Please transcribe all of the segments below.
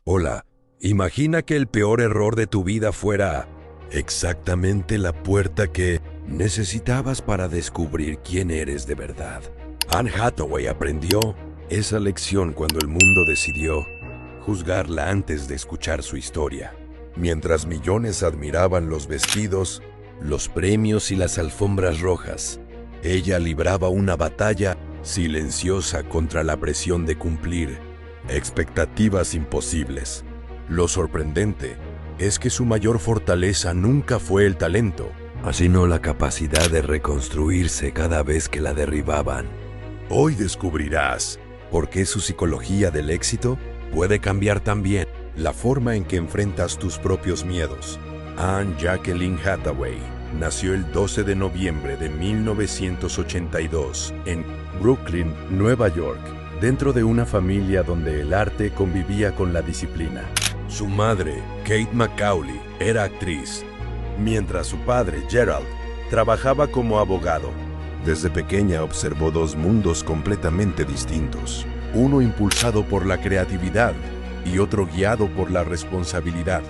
Hola, imagina que el peor error de tu vida fuera exactamente la puerta que necesitabas para descubrir quién eres de verdad. Anne Hathaway aprendió esa lección cuando el mundo decidió juzgarla antes de escuchar su historia. Mientras millones admiraban los vestidos, los premios y las alfombras rojas, ella libraba una batalla silenciosa contra la presión de cumplir expectativas imposibles. Lo sorprendente es que su mayor fortaleza nunca fue el talento, sino la capacidad de reconstruirse cada vez que la derribaban. Hoy descubrirás por qué su psicología del éxito puede cambiar también la forma en que enfrentas tus propios miedos. Anne Jacqueline Hathaway nació el 12 de noviembre de 1982 en Brooklyn, Nueva York, dentro de una familia donde el arte convivía con la disciplina. Su madre, Kate Macaulay, era actriz, mientras su padre, Gerald, trabajaba como abogado. Desde pequeña observó dos mundos completamente distintos, uno impulsado por la creatividad y otro guiado por la responsabilidad.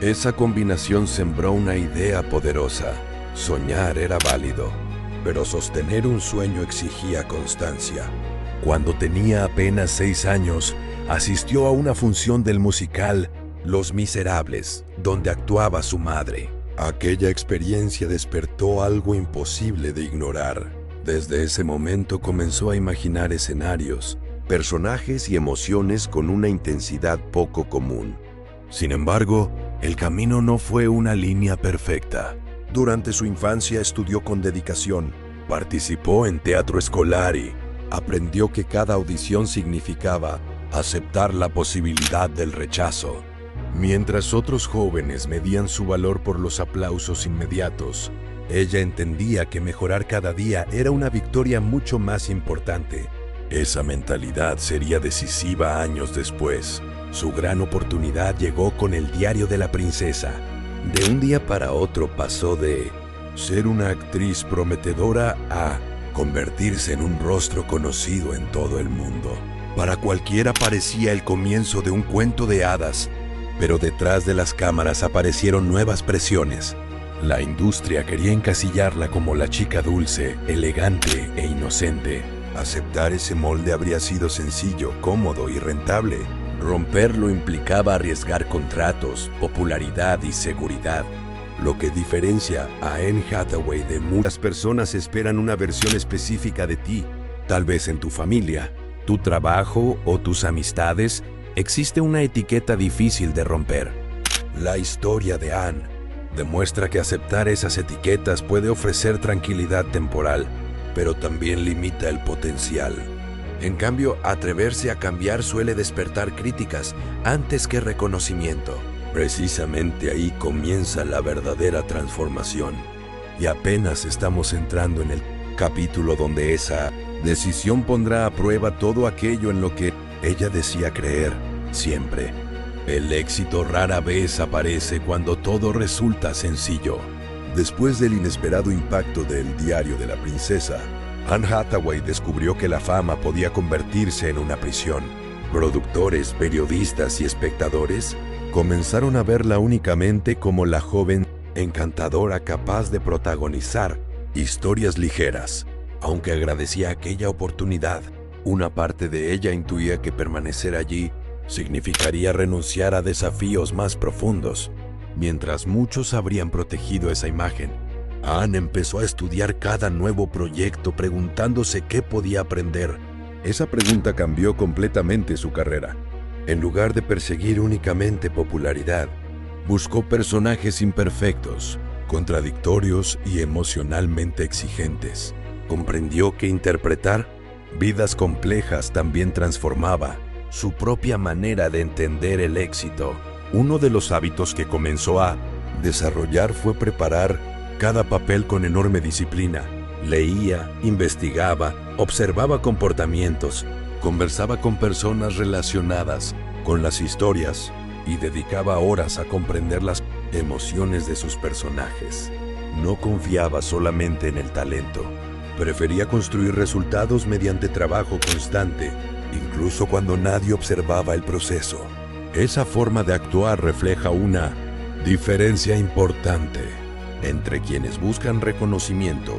Esa combinación sembró una idea poderosa. Soñar era válido, pero sostener un sueño exigía constancia. Cuando tenía apenas 6 años, asistió a una función del musical Los Miserables, donde actuaba su madre. Aquella experiencia despertó algo imposible de ignorar. Desde ese momento comenzó a imaginar escenarios, personajes y emociones con una intensidad poco común. Sin embargo, el camino no fue una línea perfecta. Durante su infancia estudió con dedicación, participó en teatro escolar y aprendió que cada audición significaba aceptar la posibilidad del rechazo. Mientras otros jóvenes medían su valor por los aplausos inmediatos, ella entendía que mejorar cada día era una victoria mucho más importante. Esa mentalidad sería decisiva años después. Su gran oportunidad llegó con el Diario de la Princesa. De un día para otro pasó de ser una actriz prometedora a convertirse en un rostro conocido en todo el mundo. Para cualquiera parecía el comienzo de un cuento de hadas, pero detrás de las cámaras aparecieron nuevas presiones. La industria quería encasillarla como la chica dulce, elegante e inocente. Aceptar ese molde habría sido sencillo, cómodo y rentable. Romperlo implicaba arriesgar contratos, popularidad y seguridad. Lo que diferencia a Anne Hathaway de muchas personas esperan una versión específica de ti. Tal vez en tu familia, tu trabajo o tus amistades existe una etiqueta difícil de romper. La historia de Anne demuestra que aceptar esas etiquetas puede ofrecer tranquilidad temporal, pero también limita el potencial. En cambio, atreverse a cambiar suele despertar críticas antes que reconocimiento. Precisamente ahí comienza la verdadera transformación. Y apenas estamos entrando en el capítulo donde esa decisión pondrá a prueba todo aquello en lo que ella decía creer siempre. El éxito rara vez aparece cuando todo resulta sencillo. Después del inesperado impacto del Diario de la Princesa, Anne Hathaway descubrió que la fama podía convertirse en una prisión. Productores, periodistas y espectadores comenzaron a verla únicamente como la joven encantadora capaz de protagonizar historias ligeras. Aunque agradecía aquella oportunidad, una parte de ella intuía que permanecer allí significaría renunciar a desafíos más profundos. Mientras muchos habrían protegido esa imagen, Anne empezó a estudiar cada nuevo proyecto preguntándose qué podía aprender. Esa pregunta cambió completamente su carrera. En lugar de perseguir únicamente popularidad, buscó personajes imperfectos, contradictorios y emocionalmente exigentes. Comprendió que interpretar vidas complejas también transformaba su propia manera de entender el éxito. Uno de los hábitos que comenzó a desarrollar fue preparar cada papel con enorme disciplina. Leía, investigaba, observaba comportamientos, conversaba con personas relacionadas con las historias y dedicaba horas a comprender las emociones de sus personajes. No confiaba solamente en el talento. Prefería construir resultados mediante trabajo constante, incluso cuando nadie observaba el proceso. Esa forma de actuar refleja una diferencia importante entre quienes buscan reconocimiento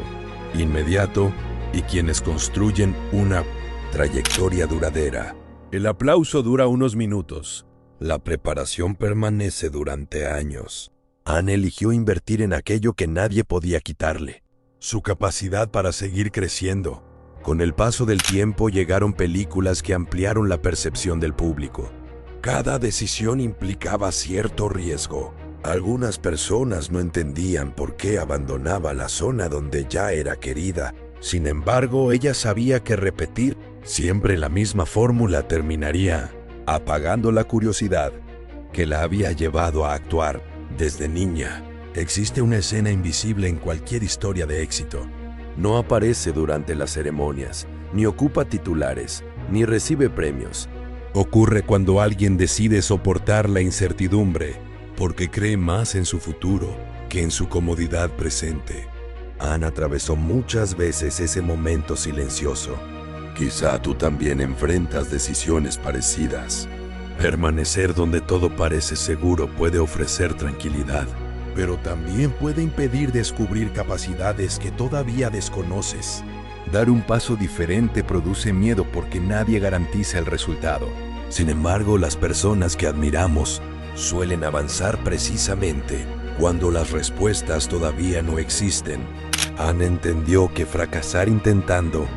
inmediato y quienes construyen una trayectoria duradera. El aplauso dura unos minutos. La preparación permanece durante años. Anne eligió invertir en aquello que nadie podía quitarle: su capacidad para seguir creciendo. Con el paso del tiempo llegaron películas que ampliaron la percepción del público. Cada decisión implicaba cierto riesgo. Algunas personas no entendían por qué abandonaba la zona donde ya era querida. Sin embargo, ella sabía que repetir siempre la misma fórmula terminaría apagando la curiosidad que la había llevado a actuar desde niña. Existe una escena invisible en cualquier historia de éxito. No aparece durante las ceremonias, ni ocupa titulares, ni recibe premios. Ocurre cuando alguien decide soportar la incertidumbre porque cree más en su futuro que en su comodidad presente. Anne atravesó muchas veces ese momento silencioso. Quizá tú también enfrentas decisiones parecidas. Permanecer donde todo parece seguro puede ofrecer tranquilidad, pero también puede impedir descubrir capacidades que todavía desconoces. Dar un paso diferente produce miedo porque nadie garantiza el resultado. Sin embargo, las personas que admiramos suelen avanzar precisamente cuando las respuestas todavía no existen. Anne entendió que fracasar intentando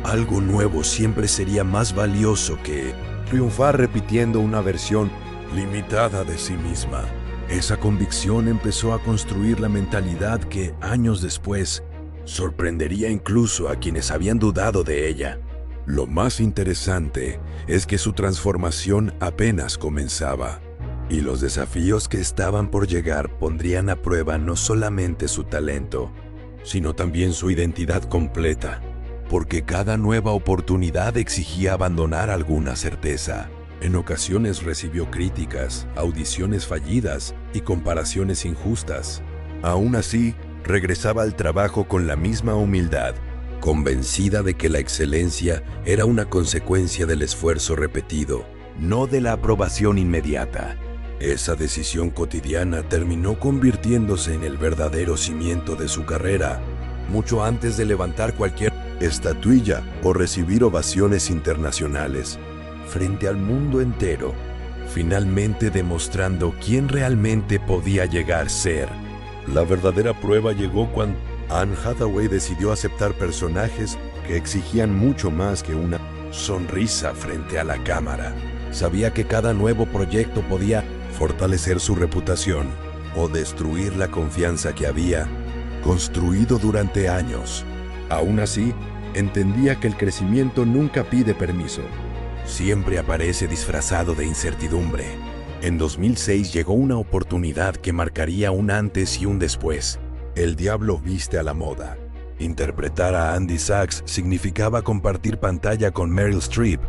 algo nuevo siempre sería más valioso que triunfar repitiendo una versión limitada de sí misma. Esa convicción empezó a construir la mentalidad que, años después, sorprendería incluso a quienes habían dudado de ella. Lo más interesante es que su transformación apenas comenzaba, y los desafíos que estaban por llegar pondrían a prueba no solamente su talento, sino también su identidad completa, porque cada nueva oportunidad exigía abandonar alguna certeza. En ocasiones recibió críticas, audiciones fallidas y comparaciones injustas. Aún así, regresaba al trabajo con la misma humildad, convencida de que la excelencia era una consecuencia del esfuerzo repetido, no de la aprobación inmediata. Esa decisión cotidiana terminó convirtiéndose en el verdadero cimiento de su carrera, mucho antes de levantar cualquier estatuilla o recibir ovaciones internacionales frente al mundo entero, finalmente demostrando quién realmente podía llegar a ser. La verdadera prueba llegó cuando Anne Hathaway decidió aceptar personajes que exigían mucho más que una sonrisa frente a la cámara. Sabía que cada nuevo proyecto podía fortalecer su reputación o destruir la confianza que había construido durante años. Aún así, entendía que el crecimiento nunca pide permiso. Siempre aparece disfrazado de incertidumbre. En 2006 llegó una oportunidad que marcaría un antes y un después. El diablo viste a la moda. Interpretar a Andy Sachs significaba compartir pantalla con Meryl Streep,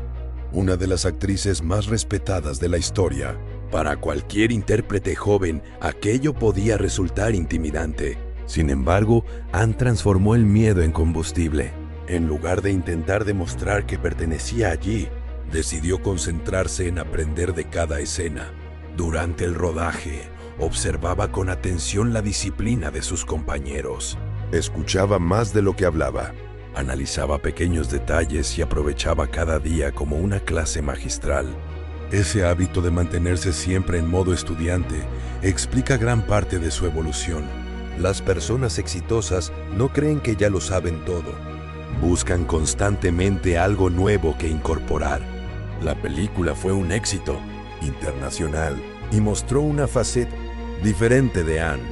una de las actrices más respetadas de la historia. Para cualquier intérprete joven, aquello podía resultar intimidante. Sin embargo, Anne transformó el miedo en combustible. En lugar de intentar demostrar que pertenecía allí, decidió concentrarse en aprender de cada escena. Durante el rodaje, observaba con atención la disciplina de sus compañeros. Escuchaba más de lo que hablaba. Analizaba pequeños detalles y aprovechaba cada día como una clase magistral. Ese hábito de mantenerse siempre en modo estudiante explica gran parte de su evolución. Las personas exitosas no creen que ya lo saben todo. Buscan constantemente algo nuevo que incorporar. La película fue un éxito internacional y mostró una faceta diferente de Anne.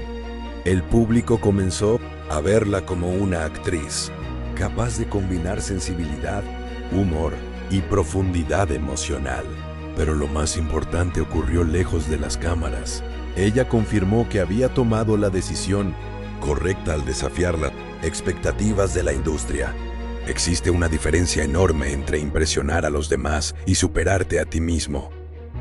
El público comenzó a verla como una actriz capaz de combinar sensibilidad, humor y profundidad emocional. Pero lo más importante ocurrió lejos de las cámaras. Ella confirmó que había tomado la decisión correcta al desafiar las expectativas de la industria. Existe una diferencia enorme entre impresionar a los demás y superarte a ti mismo.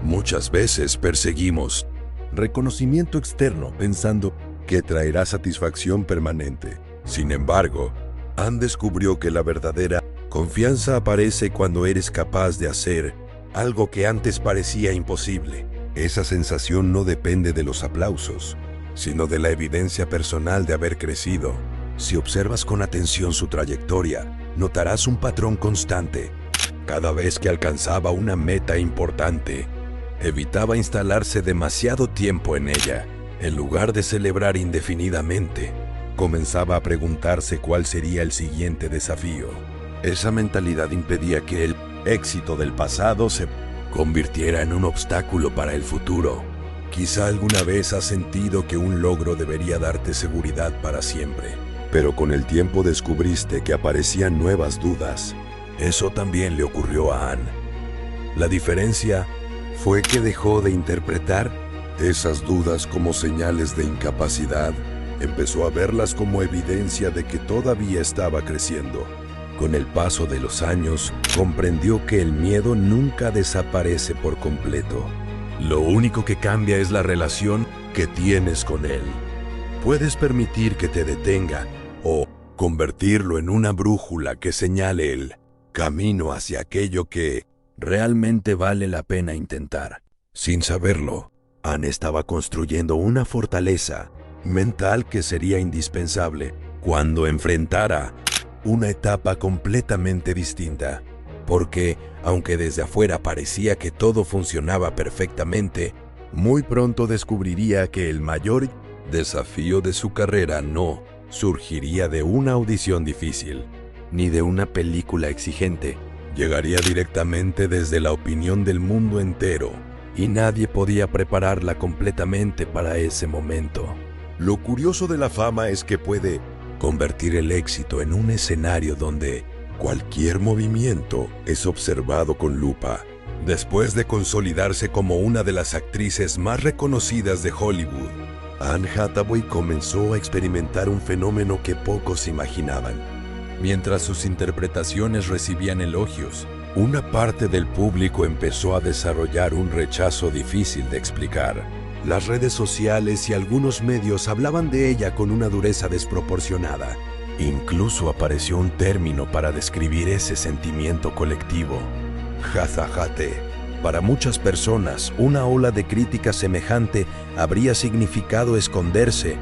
Muchas veces perseguimos reconocimiento externo pensando que traerá satisfacción permanente. Sin embargo, Anne descubrió que la verdadera confianza aparece cuando eres capaz de hacer algo que antes parecía imposible. Esa sensación no depende de los aplausos, sino de la evidencia personal de haber crecido. Si observas con atención su trayectoria, notarás un patrón constante. Cada vez que alcanzaba una meta importante, evitaba instalarse demasiado tiempo en ella. En lugar de celebrar indefinidamente, comenzaba a preguntarse cuál sería el siguiente desafío. Esa mentalidad impedía que el éxito del pasado se convirtiera en un obstáculo para el futuro. Quizá alguna vez has sentido que un logro debería darte seguridad para siempre, pero con el tiempo descubriste que aparecían nuevas dudas. Eso también le ocurrió a Ann. La diferencia fue que dejó de interpretar esas dudas como señales de incapacidad. Empezó a verlas como evidencia de que todavía estaba creciendo. Con el paso de los años, comprendió que el miedo nunca desaparece por completo. Lo único que cambia es la relación que tienes con él. Puedes permitir que te detenga o convertirlo en una brújula que señale el camino hacia aquello que realmente vale la pena intentar. Sin saberlo, Ann estaba construyendo una fortaleza mental que sería indispensable cuando enfrentara una etapa completamente distinta. Porque, aunque desde afuera parecía que todo funcionaba perfectamente, muy pronto descubriría que el mayor desafío de su carrera no surgiría de una audición difícil, ni de una película exigente. Llegaría directamente desde la opinión del mundo entero, y nadie podía prepararla completamente para ese momento. Lo curioso de la fama es que puede convertir el éxito en un escenario donde cualquier movimiento es observado con lupa. Después de consolidarse como una de las actrices más reconocidas de Hollywood, Anne Hathaway comenzó a experimentar un fenómeno que pocos imaginaban. Mientras sus interpretaciones recibían elogios, una parte del público empezó a desarrollar un rechazo difícil de explicar. Las redes sociales y algunos medios hablaban de ella con una dureza desproporcionada. Incluso apareció un término para describir ese sentimiento colectivo: hazahate. Para muchas personas, una ola de crítica semejante habría significado esconderse,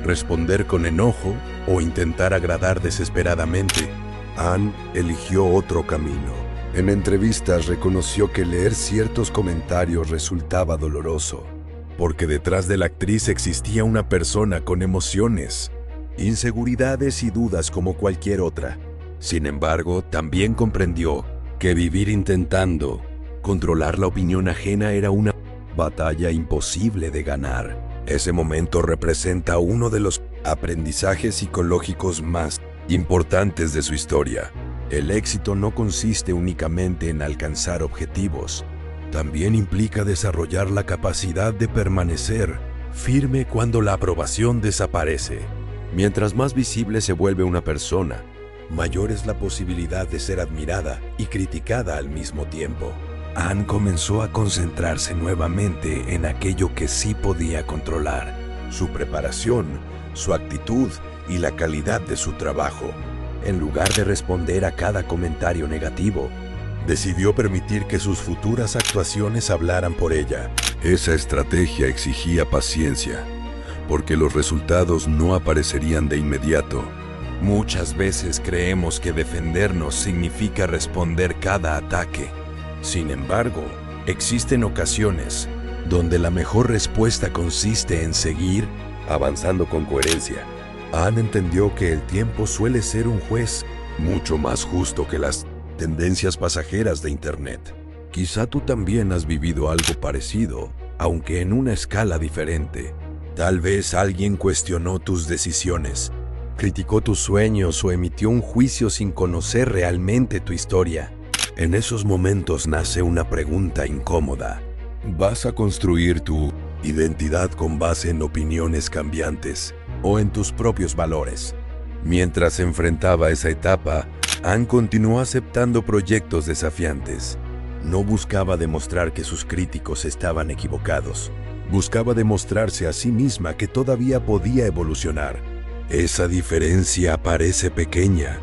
responder con enojo o intentar agradar desesperadamente. Ann eligió otro camino. En entrevistas reconoció que leer ciertos comentarios resultaba doloroso, porque detrás de la actriz existía una persona con emociones, inseguridades y dudas como cualquier otra. Sin embargo, también comprendió que vivir intentando controlar la opinión ajena era una batalla imposible de ganar. Ese momento representa uno de los aprendizajes psicológicos más importantes de su historia. El éxito no consiste únicamente en alcanzar objetivos. También implica desarrollar la capacidad de permanecer firme cuando la aprobación desaparece. Mientras más visible se vuelve una persona, mayor es la posibilidad de ser admirada y criticada al mismo tiempo. Ann comenzó a concentrarse nuevamente en aquello que sí podía controlar: su preparación, su actitud y la calidad de su trabajo. En lugar de responder a cada comentario negativo, decidió permitir que sus futuras actuaciones hablaran por ella. Esa estrategia exigía paciencia, porque los resultados no aparecerían de inmediato. Muchas veces creemos que defendernos significa responder cada ataque. Sin embargo, existen ocasiones donde la mejor respuesta consiste en seguir avanzando con coherencia. Ann entendió que el tiempo suele ser un juez mucho más justo que las tendencias pasajeras de Internet. Quizá tú también has vivido algo parecido, aunque en una escala diferente. Tal vez alguien cuestionó tus decisiones, criticó tus sueños o emitió un juicio sin conocer realmente tu historia. En esos momentos nace una pregunta incómoda. ¿Vas a construir tu identidad con base en opiniones cambiantes o en tus propios valores? Mientras enfrentaba esa etapa, Ann continuó aceptando proyectos desafiantes. No buscaba demostrar que sus críticos estaban equivocados. Buscaba demostrarse a sí misma que todavía podía evolucionar. Esa diferencia parece pequeña,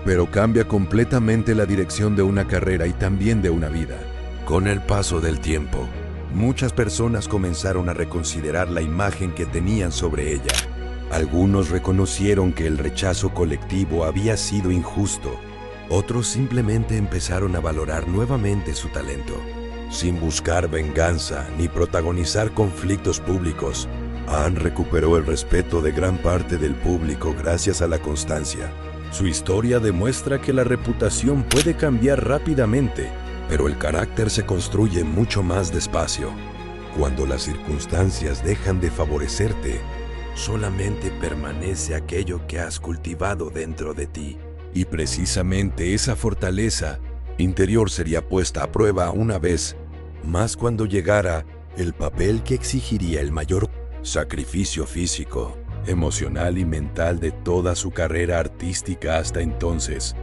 pero cambia completamente la dirección de una carrera y también de una vida. Con el paso del tiempo, muchas personas comenzaron a reconsiderar la imagen que tenían sobre ella. Algunos reconocieron que el rechazo colectivo había sido injusto. Otros simplemente empezaron a valorar nuevamente su talento. Sin buscar venganza ni protagonizar conflictos públicos, Anne recuperó el respeto de gran parte del público gracias a la constancia. Su historia demuestra que la reputación puede cambiar rápidamente, pero el carácter se construye mucho más despacio. Cuando las circunstancias dejan de favorecerte, solamente permanece aquello que has cultivado dentro de ti. Y precisamente esa fortaleza interior sería puesta a prueba una vez más cuando llegara el papel que exigiría el mayor sacrificio físico, emocional y mental de toda su carrera artística hasta entonces.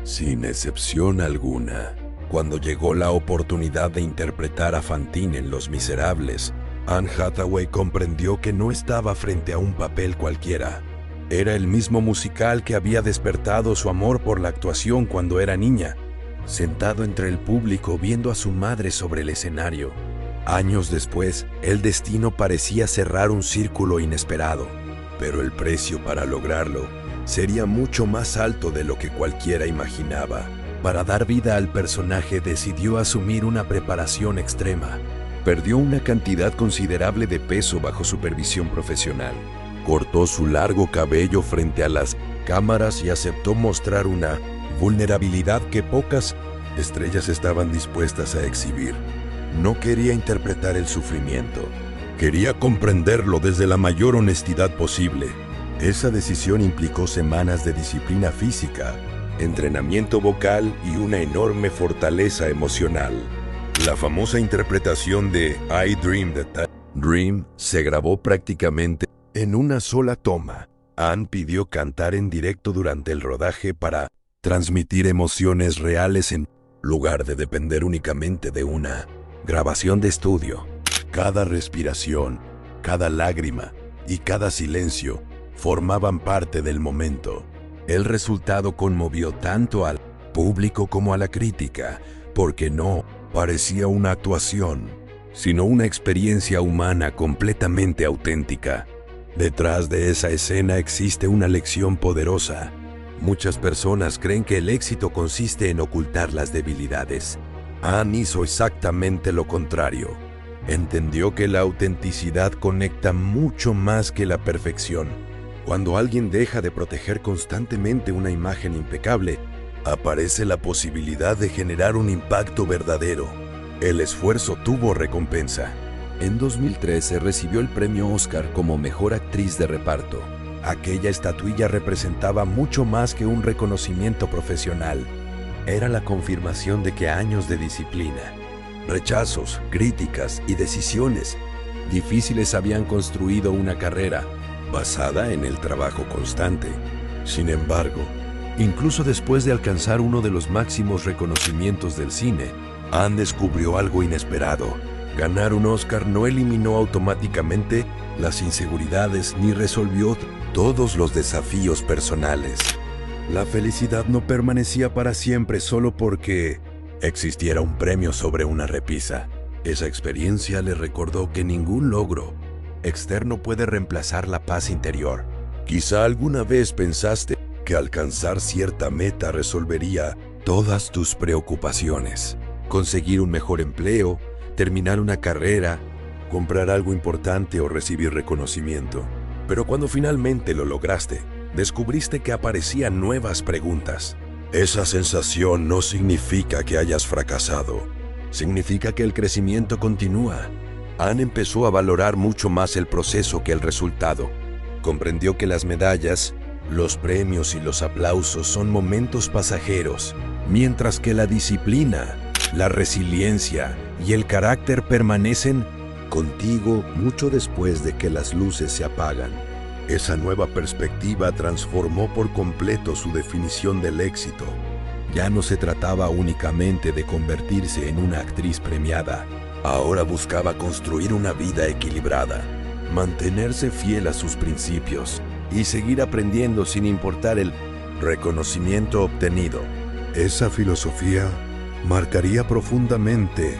Sin excepción alguna, cuando llegó la oportunidad de interpretar a Fantine en Los Miserables, Anne Hathaway comprendió que no estaba frente a un papel cualquiera. Era el mismo musical que había despertado su amor por la actuación cuando era niña, sentado entre el público viendo a su madre sobre el escenario. Años después, el destino parecía cerrar un círculo inesperado, pero el precio para lograrlo sería mucho más alto de lo que cualquiera imaginaba. Para dar vida al personaje decidió asumir una preparación extrema. Perdió una cantidad considerable de peso bajo supervisión profesional. Cortó su largo cabello frente a las cámaras y aceptó mostrar una vulnerabilidad que pocas estrellas estaban dispuestas a exhibir. No quería interpretar el sufrimiento. Quería comprenderlo desde la mayor honestidad posible. Esa decisión implicó semanas de disciplina física, entrenamiento vocal y una enorme fortaleza emocional. La famosa interpretación de I Dreamed That Dream se grabó prácticamente en una sola toma. Anne pidió cantar en directo durante el rodaje para transmitir emociones reales en lugar de depender únicamente de una grabación de estudio. Cada respiración, cada lágrima y cada silencio formaban parte del momento. El resultado conmovió tanto al público como a la crítica, porque no parecía una actuación, sino una experiencia humana completamente auténtica. Detrás de esa escena existe una lección poderosa. Muchas personas creen que el éxito consiste en ocultar las debilidades. Anne hizo exactamente lo contrario. Entendió que la autenticidad conecta mucho más que la perfección. Cuando alguien deja de proteger constantemente una imagen impecable, aparece la posibilidad de generar un impacto verdadero. El esfuerzo tuvo recompensa. En 2013 recibió el premio Oscar como Mejor Actriz de Reparto. Aquella estatuilla representaba mucho más que un reconocimiento profesional. Era la confirmación de que años de disciplina, rechazos, críticas y decisiones difíciles habían construido una carrera basada en el trabajo constante. Sin embargo, incluso después de alcanzar uno de los máximos reconocimientos del cine, Anne descubrió algo inesperado. Ganar un Oscar no eliminó automáticamente las inseguridades ni resolvió todos los desafíos personales. La felicidad no permanecía para siempre solo porque existiera un premio sobre una repisa. Esa experiencia le recordó que ningún logro externo puede reemplazar la paz interior. Quizá alguna vez pensaste que alcanzar cierta meta resolvería todas tus preocupaciones. Conseguir un mejor empleo, terminar una carrera, comprar algo importante o recibir reconocimiento. Pero cuando finalmente lo lograste, descubriste que aparecían nuevas preguntas. Esa sensación no significa que hayas fracasado. Significa que el crecimiento continúa. Anne empezó a valorar mucho más el proceso que el resultado. Comprendió que las medallas, los premios y los aplausos son momentos pasajeros, mientras que la disciplina, la resiliencia y el carácter permanecen contigo mucho después de que las luces se apagan. Esa nueva perspectiva transformó por completo su definición del éxito. Ya no se trataba únicamente de convertirse en una actriz premiada. Ahora buscaba construir una vida equilibrada, mantenerse fiel a sus principios y seguir aprendiendo sin importar el reconocimiento obtenido. Esa filosofía marcaría profundamente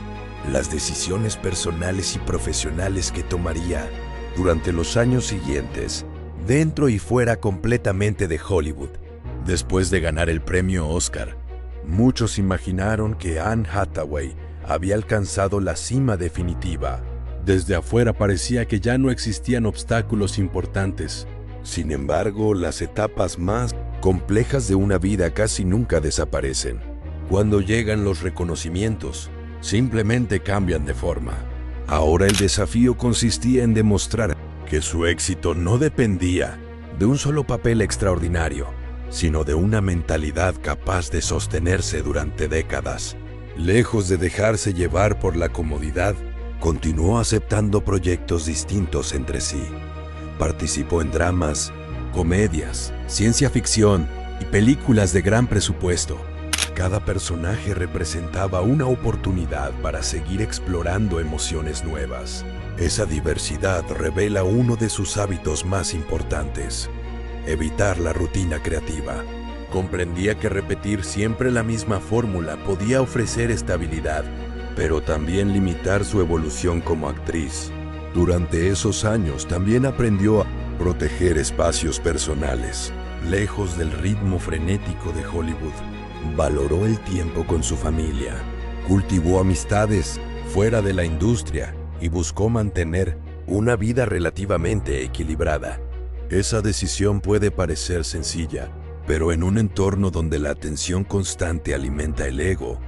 las decisiones personales y profesionales que tomaría durante los años siguientes, dentro y fuera completamente de Hollywood. Después de ganar el premio Oscar, muchos imaginaron que Anne Hathaway había alcanzado la cima definitiva. Desde afuera parecía que ya no existían obstáculos importantes. Sin embargo, las etapas más complejas de una vida casi nunca desaparecen. Cuando llegan los reconocimientos, simplemente cambian de forma. Ahora el desafío consistía en demostrar que su éxito no dependía de un solo papel extraordinario, sino de una mentalidad capaz de sostenerse durante décadas. Lejos de dejarse llevar por la comodidad, continuó aceptando proyectos distintos entre sí. Participó en dramas, comedias, ciencia ficción y películas de gran presupuesto. Cada personaje representaba una oportunidad para seguir explorando emociones nuevas. Esa diversidad revela uno de sus hábitos más importantes: evitar la rutina creativa. Comprendía que repetir siempre la misma fórmula podía ofrecer estabilidad, pero también limitar su evolución como actriz. Durante esos años también aprendió a proteger espacios personales. Lejos del ritmo frenético de Hollywood, valoró el tiempo con su familia, cultivó amistades fuera de la industria y buscó mantener una vida relativamente equilibrada. Esa decisión puede parecer sencilla, pero en un entorno donde la atención constante alimenta el ego,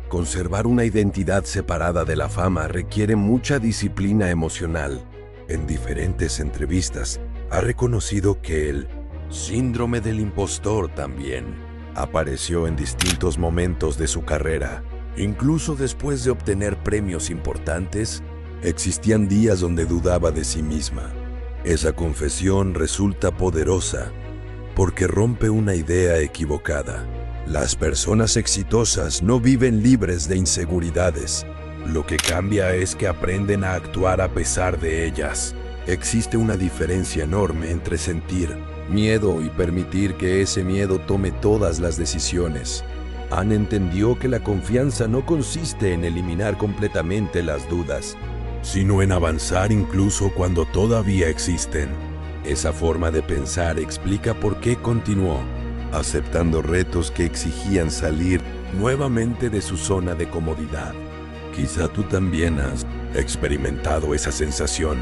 conservar una identidad separada de la fama requiere mucha disciplina emocional. En diferentes entrevistas, ha reconocido que el síndrome del impostor también apareció en distintos momentos de su carrera. Incluso después de obtener premios importantes, existían días donde dudaba de sí misma. Esa confesión resulta poderosa porque rompe una idea equivocada. Las personas exitosas no viven libres de inseguridades. Lo que cambia es que aprenden a actuar a pesar de ellas. Existe una diferencia enorme entre sentir miedo y permitir que ese miedo tome todas las decisiones. Anne entendió que la confianza no consiste en eliminar completamente las dudas, sino en avanzar incluso cuando todavía existen. Esa forma de pensar explica por qué continuó, aceptando retos que exigían salir nuevamente de su zona de comodidad. Quizá tú también has experimentado esa sensación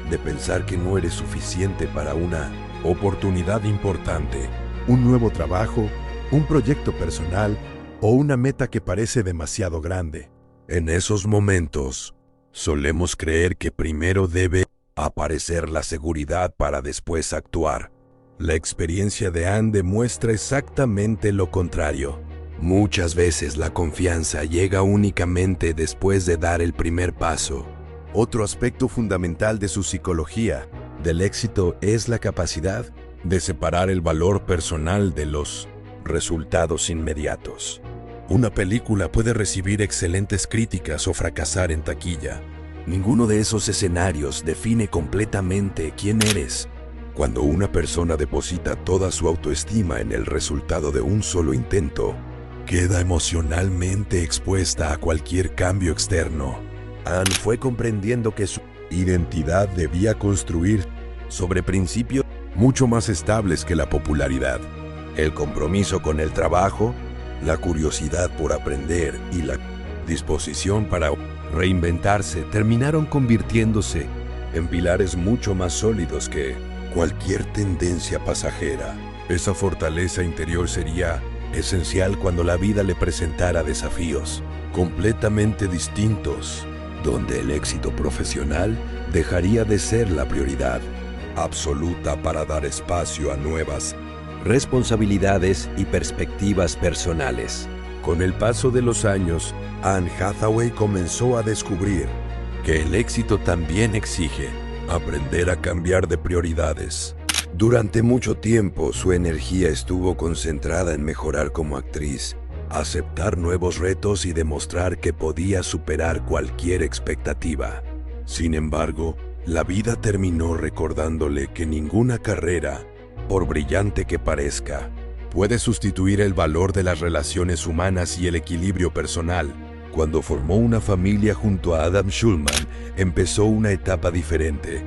de pensar que no eres suficiente para una oportunidad importante, un nuevo trabajo, un proyecto personal o una meta que parece demasiado grande. En esos momentos, solemos creer que primero debe aparecer la seguridad para después actuar. La experiencia de Anne demuestra exactamente lo contrario. Muchas veces la confianza llega únicamente después de dar el primer paso. Otro aspecto fundamental de su psicología del éxito es la capacidad de separar el valor personal de los resultados inmediatos. Una película puede recibir excelentes críticas o fracasar en taquilla. Ninguno de esos escenarios define completamente quién eres. Cuando una persona deposita toda su autoestima en el resultado de un solo intento, queda emocionalmente expuesta a cualquier cambio externo. Anne fue comprendiendo que su identidad debía construir sobre principios mucho más estables que la popularidad. El compromiso con el trabajo, la curiosidad por aprender y la disposición para reinventarse terminaron convirtiéndose en pilares mucho más sólidos que cualquier tendencia pasajera. Esa fortaleza interior sería esencial cuando la vida le presentara desafíos completamente distintos, donde el éxito profesional dejaría de ser la prioridad absoluta para dar espacio a nuevas responsabilidades y perspectivas personales. Con el paso de los años, Anne Hathaway comenzó a descubrir que el éxito también exige aprender a cambiar de prioridades. Durante mucho tiempo, su energía estuvo concentrada en mejorar como actriz, aceptar nuevos retos y demostrar que podía superar cualquier expectativa. Sin embargo, la vida terminó recordándole que ninguna carrera, por brillante que parezca, puede sustituir el valor de las relaciones humanas y el equilibrio personal. Cuando formó una familia junto a Adam Schulman, empezó una etapa diferente.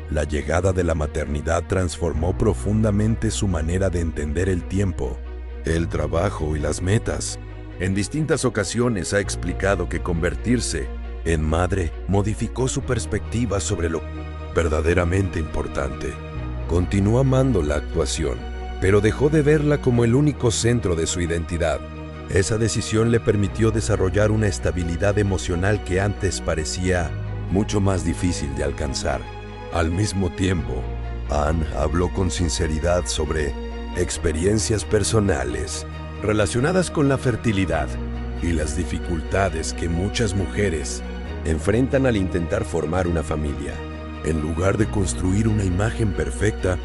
La llegada de la maternidad transformó profundamente su manera de entender el tiempo, el trabajo y las metas. En distintas ocasiones ha explicado que convertirse en madre modificó su perspectiva sobre lo verdaderamente importante. Continuó amando la actuación, pero dejó de verla como el único centro de su identidad. Esa decisión le permitió desarrollar una estabilidad emocional que antes parecía mucho más difícil de alcanzar. Al mismo tiempo, Anne habló con sinceridad sobre experiencias personales relacionadas con la fertilidad y las dificultades que muchas mujeres enfrentan al intentar formar una familia. En lugar de construir una imagen perfecta,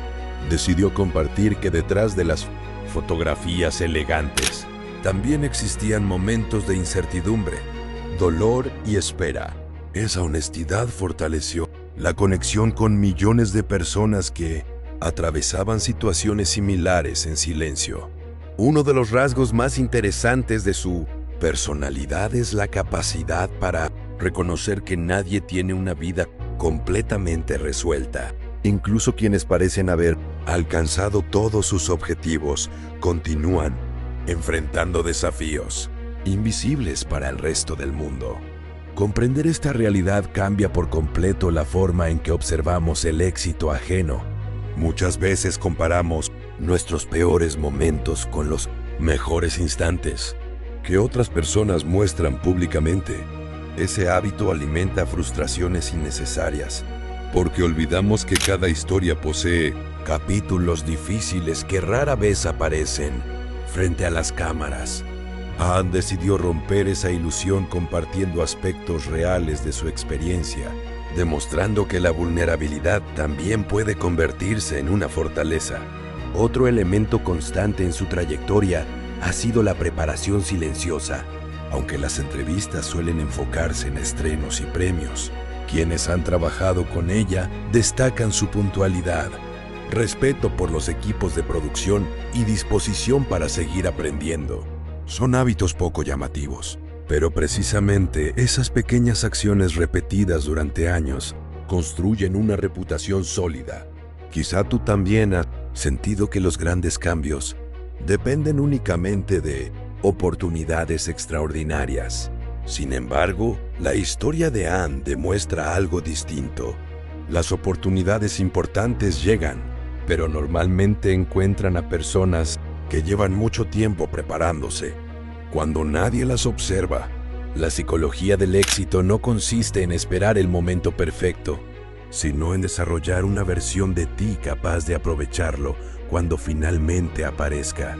decidió compartir que detrás de las fotografías elegantes también existían momentos de incertidumbre, dolor y espera. Esa honestidad fortaleció la conexión con millones de personas que atravesaban situaciones similares en silencio. Uno de los rasgos más interesantes de su personalidad es la capacidad para reconocer que nadie tiene una vida completamente resuelta. Incluso quienes parecen haber alcanzado todos sus objetivos continúan enfrentando desafíos invisibles para el resto del mundo. Comprender esta realidad cambia por completo la forma en que observamos el éxito ajeno. Muchas veces comparamos nuestros peores momentos con los mejores instantes que otras personas muestran públicamente. Ese hábito alimenta frustraciones innecesarias, porque olvidamos que cada historia posee capítulos difíciles que rara vez aparecen frente a las cámaras. Anne decidió romper esa ilusión compartiendo aspectos reales de su experiencia, demostrando que la vulnerabilidad también puede convertirse en una fortaleza. Otro elemento constante en su trayectoria ha sido la preparación silenciosa. Aunque las entrevistas suelen enfocarse en estrenos y premios, quienes han trabajado con ella destacan su puntualidad, respeto por los equipos de producción y disposición para seguir aprendiendo. Son hábitos poco llamativos, pero precisamente esas pequeñas acciones repetidas durante años construyen una reputación sólida. Quizá tú también has sentido que los grandes cambios dependen únicamente de oportunidades extraordinarias. Sin embargo, la historia de Anne demuestra algo distinto. Las oportunidades importantes llegan, pero normalmente encuentran a personas que llevan mucho tiempo preparándose. Cuando nadie las observa, la psicología del éxito no consiste en esperar el momento perfecto, sino en desarrollar una versión de ti capaz de aprovecharlo cuando finalmente aparezca.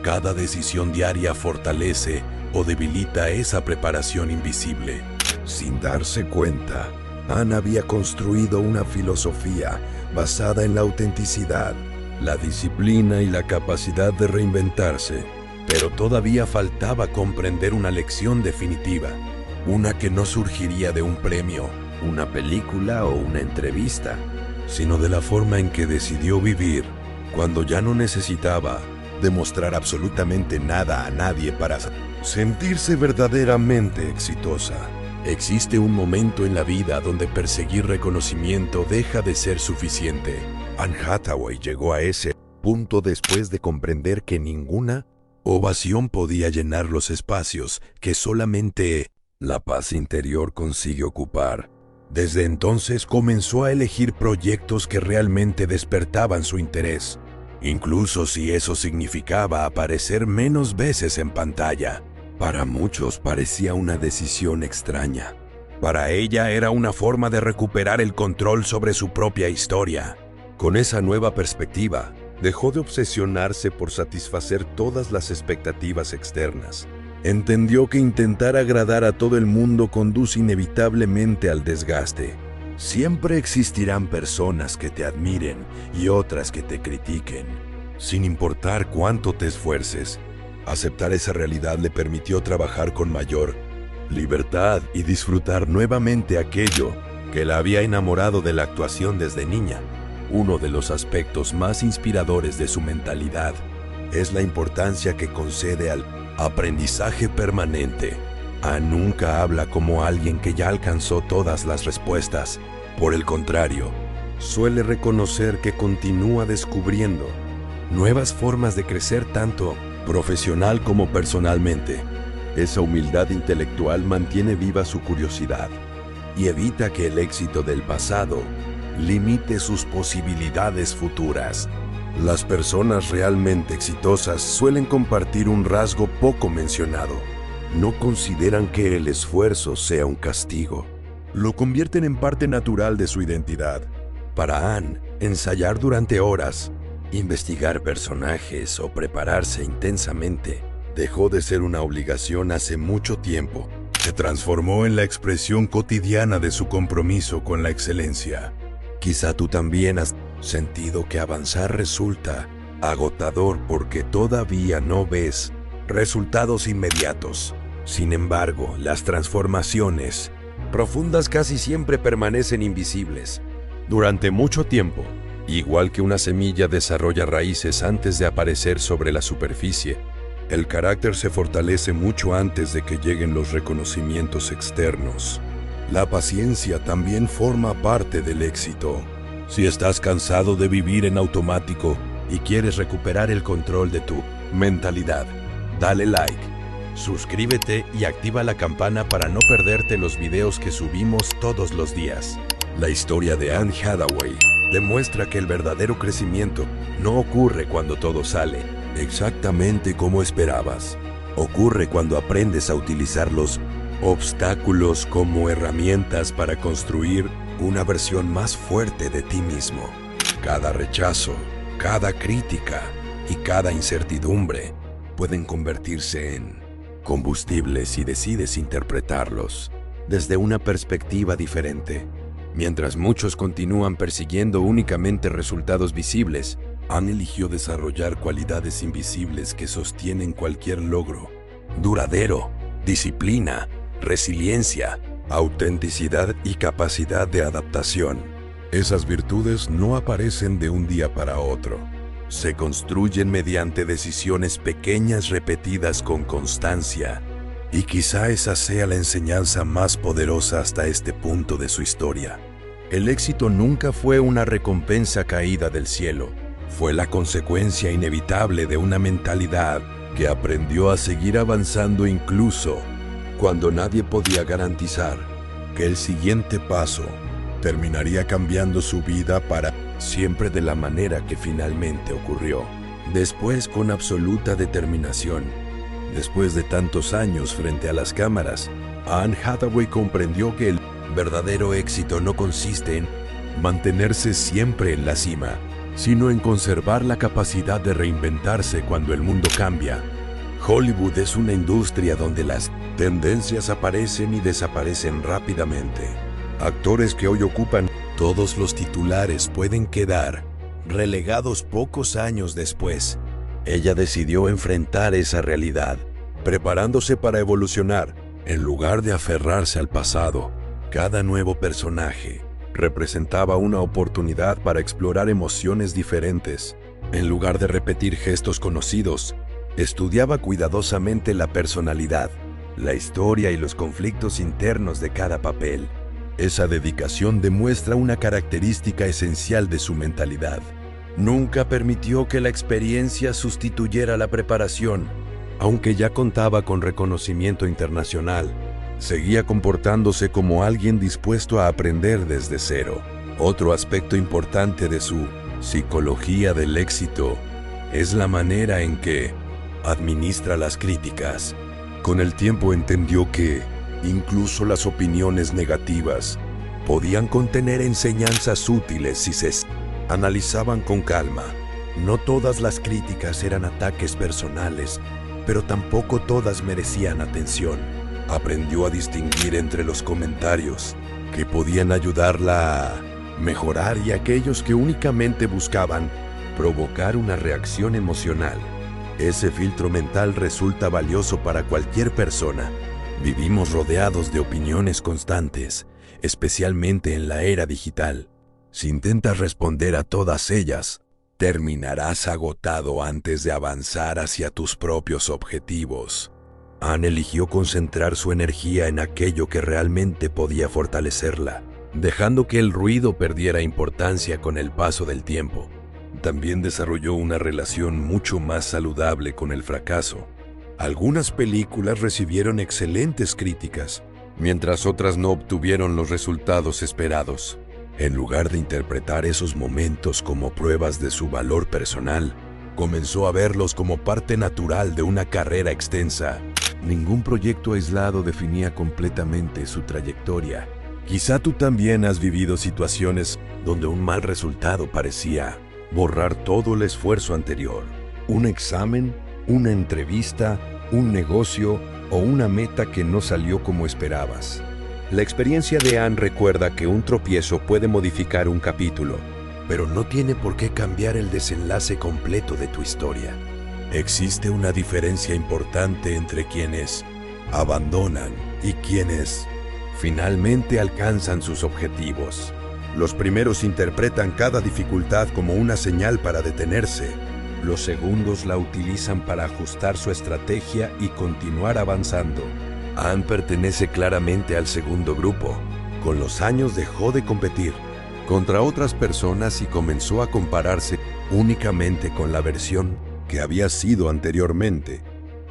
Cada decisión diaria fortalece o debilita esa preparación invisible. Sin darse cuenta, Anne había construido una filosofía basada en la autenticidad, la disciplina y la capacidad de reinventarse. Pero todavía faltaba comprender una lección definitiva, una que no surgiría de un premio, una película o una entrevista, sino de la forma en que decidió vivir cuando ya no necesitaba demostrar absolutamente nada a nadie para sentirse verdaderamente exitosa. Existe un momento en la vida donde perseguir reconocimiento deja de ser suficiente. Anne Hathaway llegó a ese punto después de comprender que ninguna ovación podía llenar los espacios que solamente la paz interior consigue ocupar. Desde entonces comenzó a elegir proyectos que realmente despertaban su interés, incluso si eso significaba aparecer menos veces en pantalla. Para muchos parecía una decisión extraña. Para ella era una forma de recuperar el control sobre su propia historia. Con esa nueva perspectiva, dejó de obsesionarse por satisfacer todas las expectativas externas. Entendió que intentar agradar a todo el mundo conduce inevitablemente al desgaste. Siempre existirán personas que te admiren y otras que te critiquen, sin importar cuánto te esfuerces. Aceptar esa realidad le permitió trabajar con mayor libertad y disfrutar nuevamente aquello que la había enamorado de la actuación desde niña. Uno de los aspectos más inspiradores de su mentalidad es la importancia que concede al aprendizaje permanente. Anne nunca habla como alguien que ya alcanzó todas las respuestas. Por el contrario, suele reconocer que continúa descubriendo nuevas formas de crecer tanto profesional como personalmente. Esa humildad intelectual mantiene viva su curiosidad y evita que el éxito del pasado limite sus posibilidades futuras. Las personas realmente exitosas suelen compartir un rasgo poco mencionado. No consideran que el esfuerzo sea un castigo. Lo convierten en parte natural de su identidad. Para Anne, ensayar durante horas, investigar personajes o prepararse intensamente dejó de ser una obligación hace mucho tiempo. Se transformó en la expresión cotidiana de su compromiso con la excelencia. Quizá tú también has sentido que avanzar resulta agotador porque todavía no ves resultados inmediatos. Sin embargo, las transformaciones profundas casi siempre permanecen invisibles. Durante mucho tiempo, igual que una semilla desarrolla raíces antes de aparecer sobre la superficie, el carácter se fortalece mucho antes de que lleguen los reconocimientos externos. La paciencia también forma parte del éxito. Si estás cansado de vivir en automático y quieres recuperar el control de tu mentalidad, dale like, suscríbete y activa la campana para no perderte los videos que subimos todos los días. La historia de Anne Hathaway demuestra que el verdadero crecimiento no ocurre cuando todo sale exactamente como esperabas. Ocurre cuando aprendes a utilizar los obstáculos como herramientas para construir una versión más fuerte de ti mismo. Cada rechazo, cada crítica y cada incertidumbre pueden convertirse en combustibles si decides interpretarlos desde una perspectiva diferente. Mientras muchos continúan persiguiendo únicamente resultados visibles, Anne eligió desarrollar cualidades invisibles que sostienen cualquier logro: duradero, disciplina, resiliencia, autenticidad y capacidad de adaptación. Esas virtudes no aparecen de un día para otro. Se construyen mediante decisiones pequeñas repetidas con constancia. Y quizá esa sea la enseñanza más poderosa hasta este punto de su historia. El éxito nunca fue una recompensa caída del cielo. Fue la consecuencia inevitable de una mentalidad que aprendió a seguir avanzando incluso cuando nadie podía garantizar que el siguiente paso terminaría cambiando su vida para siempre de la manera que finalmente ocurrió. Después, con absoluta determinación, después de tantos años frente a las cámaras, Anne Hathaway comprendió que el verdadero éxito no consiste en mantenerse siempre en la cima, sino en conservar la capacidad de reinventarse cuando el mundo cambia. Hollywood es una industria donde las tendencias aparecen y desaparecen rápidamente. Actores que hoy ocupan todos los titulares pueden quedar relegados pocos años después. Ella decidió enfrentar esa realidad, preparándose para evolucionar, en lugar de aferrarse al pasado. Cada nuevo personaje representaba una oportunidad para explorar emociones diferentes. En lugar de repetir gestos conocidos, estudiaba cuidadosamente la personalidad, la historia y los conflictos internos de cada papel. Esa dedicación demuestra una característica esencial de su mentalidad. Nunca permitió que la experiencia sustituyera la preparación. Aunque ya contaba con reconocimiento internacional, seguía comportándose como alguien dispuesto a aprender desde cero. Otro aspecto importante de su psicología del éxito es la manera en que administra las críticas. Con el tiempo entendió que incluso las opiniones negativas podían contener enseñanzas útiles si se analizaban con calma. No todas las críticas eran ataques personales, pero tampoco todas merecían atención. Aprendió a distinguir entre los comentarios que podían ayudarla a mejorar y aquellos que únicamente buscaban provocar una reacción emocional. Ese filtro mental resulta valioso para cualquier persona. Vivimos rodeados de opiniones constantes, especialmente en la era digital. Si intentas responder a todas ellas, terminarás agotado antes de avanzar hacia tus propios objetivos. Anne eligió concentrar su energía en aquello que realmente podía fortalecerla, dejando que el ruido perdiera importancia con el paso del tiempo. También desarrolló una relación mucho más saludable con el fracaso. Algunas películas recibieron excelentes críticas, mientras otras no obtuvieron los resultados esperados. En lugar de interpretar esos momentos como pruebas de su valor personal, comenzó a verlos como parte natural de una carrera extensa. Ningún proyecto aislado definía completamente su trayectoria. Quizá tú también has vivido situaciones donde un mal resultado parecía borrar todo el esfuerzo anterior. Un examen, una entrevista, un negocio o una meta que no salió como esperabas. La experiencia de Anne recuerda que un tropiezo puede modificar un capítulo, pero no tiene por qué cambiar el desenlace completo de tu historia. Existe una diferencia importante entre quienes abandonan y quienes finalmente alcanzan sus objetivos. Los primeros interpretan cada dificultad como una señal para detenerse. Los segundos la utilizan para ajustar su estrategia y continuar avanzando. Anne pertenece claramente al segundo grupo. Con los años dejó de competir contra otras personas y comenzó a compararse únicamente con la versión que había sido anteriormente.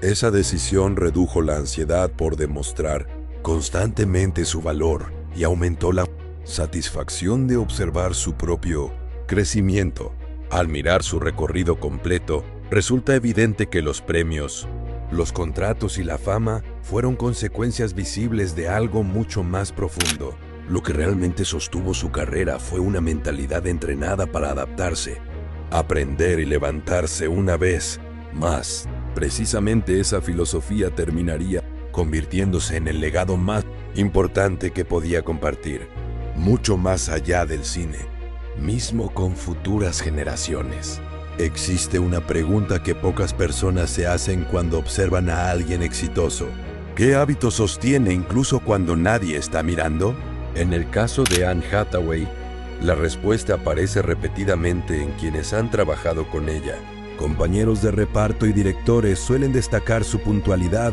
Esa decisión redujo la ansiedad por demostrar constantemente su valor y aumentó la satisfacción de observar su propio crecimiento. Al mirar su recorrido completo, resulta evidente que los premios, los contratos y la fama fueron consecuencias visibles de algo mucho más profundo. Lo que realmente sostuvo su carrera fue una mentalidad entrenada para adaptarse, aprender y levantarse una vez más. Precisamente esa filosofía terminaría convirtiéndose en el legado más importante que podía compartir, mucho más allá del cine, mismo con futuras generaciones. Existe una pregunta que pocas personas se hacen cuando observan a alguien exitoso. ¿Qué hábitos sostiene incluso cuando nadie está mirando? En el caso de Anne Hathaway, la respuesta aparece repetidamente en quienes han trabajado con ella. Compañeros de reparto y directores suelen destacar su puntualidad,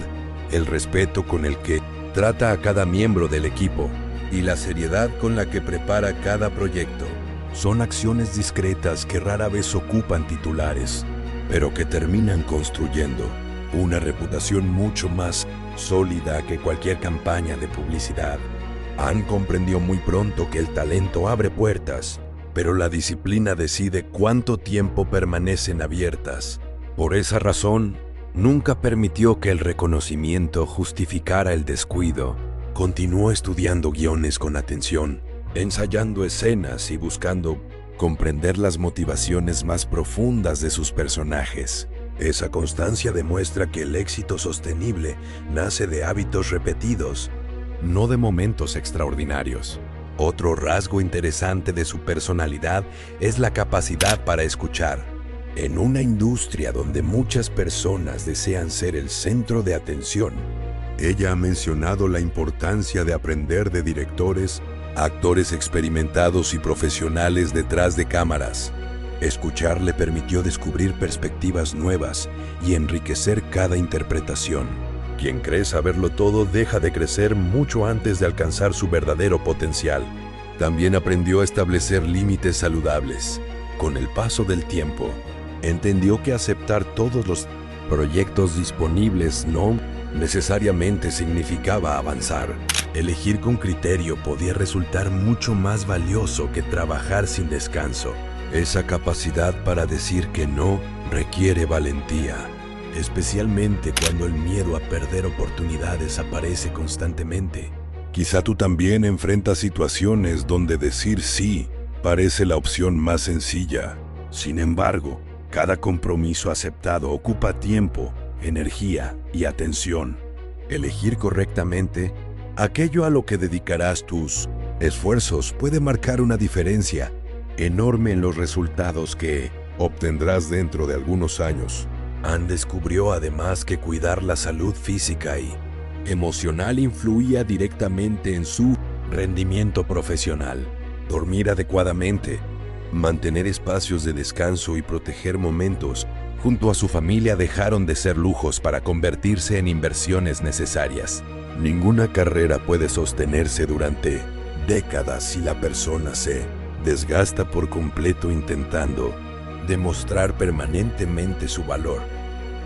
el respeto con el que trata a cada miembro del equipo y la seriedad con la que prepara cada proyecto. Son acciones discretas que rara vez ocupan titulares, pero que terminan construyendo una reputación mucho más sólida que cualquier campaña de publicidad. Anne comprendió muy pronto que el talento abre puertas, pero la disciplina decide cuánto tiempo permanecen abiertas. Por esa razón, nunca permitió que el reconocimiento justificara el descuido. Continuó estudiando guiones con atención, ensayando escenas y buscando comprender las motivaciones más profundas de sus personajes. Esa constancia demuestra que el éxito sostenible nace de hábitos repetidos, no de momentos extraordinarios. Otro rasgo interesante de su personalidad es la capacidad para escuchar. En una industria donde muchas personas desean ser el centro de atención, ella ha mencionado la importancia de aprender de directores, actores experimentados y profesionales detrás de cámaras. Escuchar le permitió descubrir perspectivas nuevas y enriquecer cada interpretación. Quien cree saberlo todo deja de crecer mucho antes de alcanzar su verdadero potencial. También aprendió a establecer límites saludables. Con el paso del tiempo, entendió que aceptar todos los proyectos disponibles no necesariamente significaba avanzar. Elegir con criterio podía resultar mucho más valioso que trabajar sin descanso. Esa capacidad para decir que no requiere valentía, especialmente cuando el miedo a perder oportunidades aparece constantemente. Quizá tú también enfrentas situaciones donde decir sí parece la opción más sencilla. Sin embargo, cada compromiso aceptado ocupa tiempo, energía y atención. Elegir correctamente aquello a lo que dedicarás tus esfuerzos puede marcar una diferencia enorme en los resultados que obtendrás dentro de algunos años. Anne descubrió además que cuidar la salud física y emocional influía directamente en su rendimiento profesional. Dormir adecuadamente, mantener espacios de descanso y proteger momentos junto a su familia dejaron de ser lujos para convertirse en inversiones necesarias. Ninguna carrera puede sostenerse durante décadas si la persona se desgasta por completo intentando demostrar permanentemente su valor.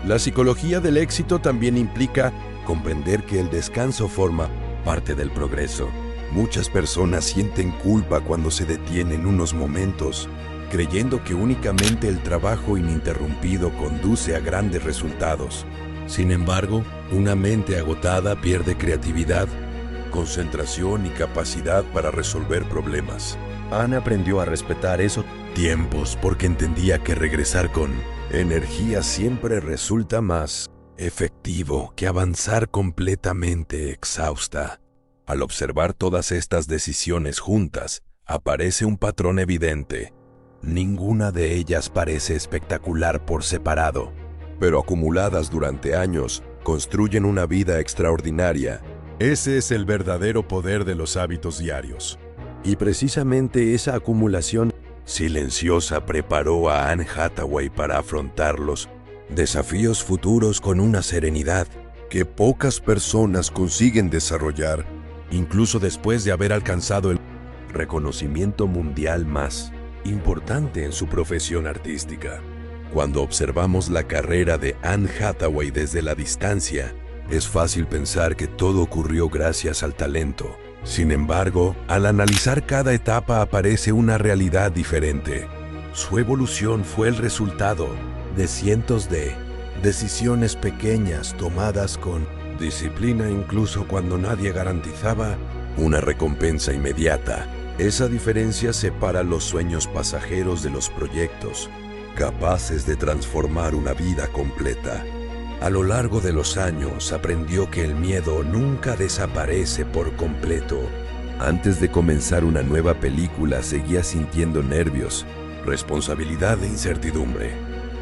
La psicología del éxito también implica comprender que el descanso forma parte del progreso. Muchas personas sienten culpa cuando se detienen unos momentos, creyendo que únicamente el trabajo ininterrumpido conduce a grandes resultados. Sin embargo, una mente agotada pierde creatividad, concentración y capacidad para resolver problemas. Anne aprendió a respetar esos tiempos porque entendía que regresar con energía siempre resulta más efectivo que avanzar completamente exhausta. Al observar todas estas decisiones juntas, aparece un patrón evidente. Ninguna de ellas parece espectacular por separado, pero acumuladas durante años, construyen una vida extraordinaria. Ese es el verdadero poder de los hábitos diarios. Y precisamente esa acumulación silenciosa preparó a Anne Hathaway para afrontar los desafíos futuros con una serenidad que pocas personas consiguen desarrollar, incluso después de haber alcanzado el reconocimiento mundial más importante en su profesión artística. Cuando observamos la carrera de Anne Hathaway desde la distancia, es fácil pensar que todo ocurrió gracias al talento. Sin embargo, al analizar cada etapa aparece una realidad diferente. Su evolución fue el resultado de cientos de decisiones pequeñas tomadas con disciplina incluso cuando nadie garantizaba una recompensa inmediata. Esa diferencia separa los sueños pasajeros de los proyectos capaces de transformar una vida completa. A lo largo de los años aprendió que el miedo nunca desaparece por completo. Antes de comenzar una nueva película seguía sintiendo nervios, responsabilidad e incertidumbre.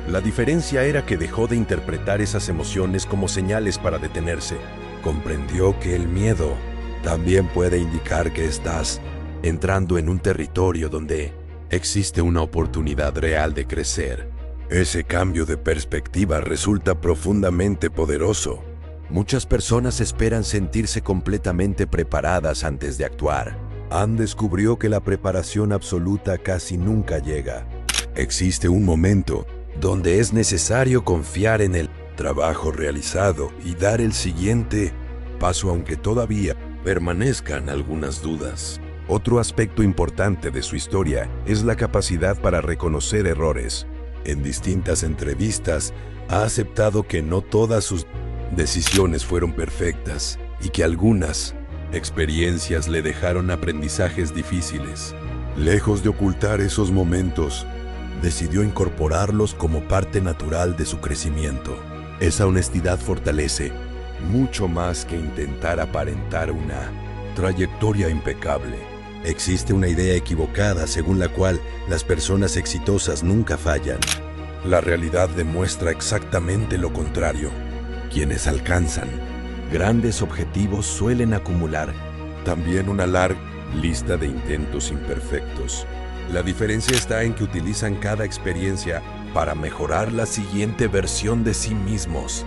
La diferencia era que dejó de interpretar esas emociones como señales para detenerse. Comprendió que el miedo también puede indicar que estás entrando en un territorio donde existe una oportunidad real de crecer. Ese cambio de perspectiva resulta profundamente poderoso. Muchas personas esperan sentirse completamente preparadas antes de actuar. Anne descubrió que la preparación absoluta casi nunca llega. Existe un momento donde es necesario confiar en el trabajo realizado y dar el siguiente paso aunque todavía permanezcan algunas dudas. Otro aspecto importante de su historia es la capacidad para reconocer errores. En distintas entrevistas, ha aceptado que no todas sus decisiones fueron perfectas y que algunas experiencias le dejaron aprendizajes difíciles. Lejos de ocultar esos momentos, decidió incorporarlos como parte natural de su crecimiento. Esa honestidad fortalece mucho más que intentar aparentar una trayectoria impecable. Existe una idea equivocada según la cual las personas exitosas nunca fallan. La realidad demuestra exactamente lo contrario. Quienes alcanzan grandes objetivos suelen acumular también una larga lista de intentos imperfectos. La diferencia está en que utilizan cada experiencia para mejorar la siguiente versión de sí mismos.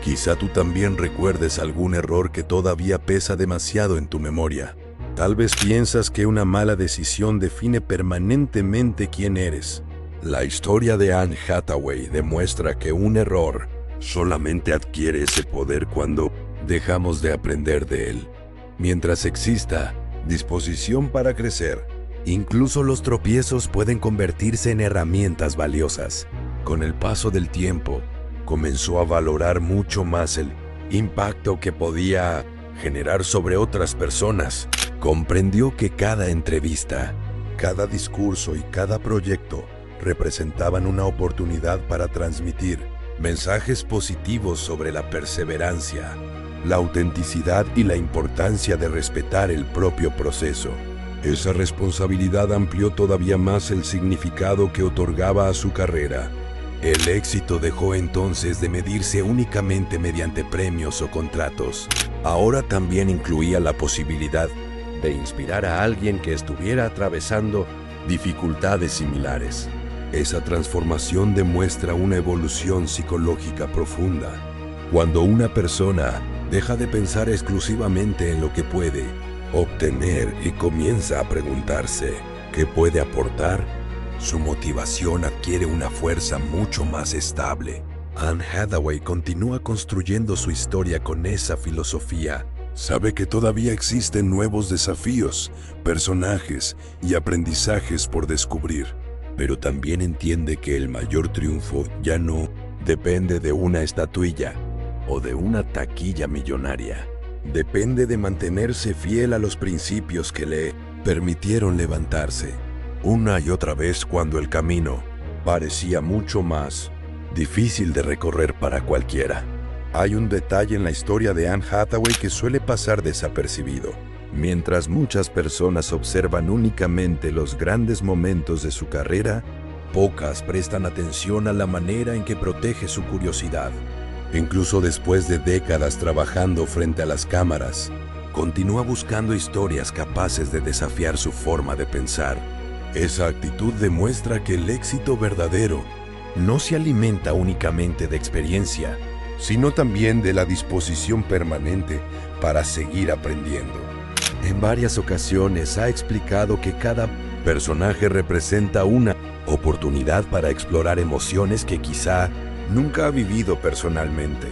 Quizá tú también recuerdes algún error que todavía pesa demasiado en tu memoria. Tal vez piensas que una mala decisión define permanentemente quién eres. La historia de Anne Hathaway demuestra que un error solamente adquiere ese poder cuando dejamos de aprender de él. Mientras exista disposición para crecer, incluso los tropiezos pueden convertirse en herramientas valiosas. Con el paso del tiempo, comenzó a valorar mucho más el impacto que podía generar sobre otras personas. Comprendió que cada entrevista, cada discurso y cada proyecto representaban una oportunidad para transmitir mensajes positivos sobre la perseverancia, la autenticidad y la importancia de respetar el propio proceso. Esa responsabilidad amplió todavía más el significado que otorgaba a su carrera. El éxito dejó entonces de medirse únicamente mediante premios o contratos. Ahora también incluía la posibilidad de inspirar a alguien que estuviera atravesando dificultades similares. Esa transformación demuestra una evolución psicológica profunda. Cuando una persona deja de pensar exclusivamente en lo que puede obtener y comienza a preguntarse qué puede aportar, su motivación adquiere una fuerza mucho más estable. Anne Hathaway continúa construyendo su historia con esa filosofía. Sabe que todavía existen nuevos desafíos, personajes y aprendizajes por descubrir, pero también entiende que el mayor triunfo ya no depende de una estatuilla o de una taquilla millonaria. Depende de mantenerse fiel a los principios que le permitieron levantarse una y otra vez cuando el camino parecía mucho más difícil de recorrer para cualquiera. Hay un detalle en la historia de Anne Hathaway que suele pasar desapercibido. Mientras muchas personas observan únicamente los grandes momentos de su carrera, pocas prestan atención a la manera en que protege su curiosidad. Incluso después de décadas trabajando frente a las cámaras, continúa buscando historias capaces de desafiar su forma de pensar. Esa actitud demuestra que el éxito verdadero no se alimenta únicamente de experiencia, sino también de la disposición permanente para seguir aprendiendo. En varias ocasiones ha explicado que cada personaje representa una oportunidad para explorar emociones que quizá nunca ha vivido personalmente.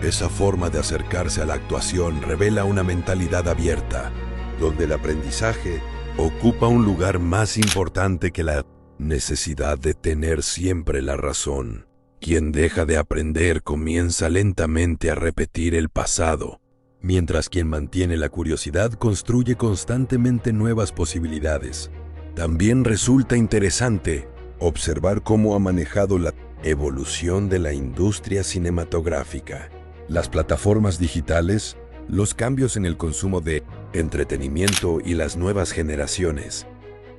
Esa forma de acercarse a la actuación revela una mentalidad abierta, donde el aprendizaje ocupa un lugar más importante que la necesidad de tener siempre la razón. Quien deja de aprender comienza lentamente a repetir el pasado, mientras quien mantiene la curiosidad construye constantemente nuevas posibilidades. También resulta interesante observar cómo ha manejado la evolución de la industria cinematográfica. Las plataformas digitales, los cambios en el consumo de entretenimiento y las nuevas generaciones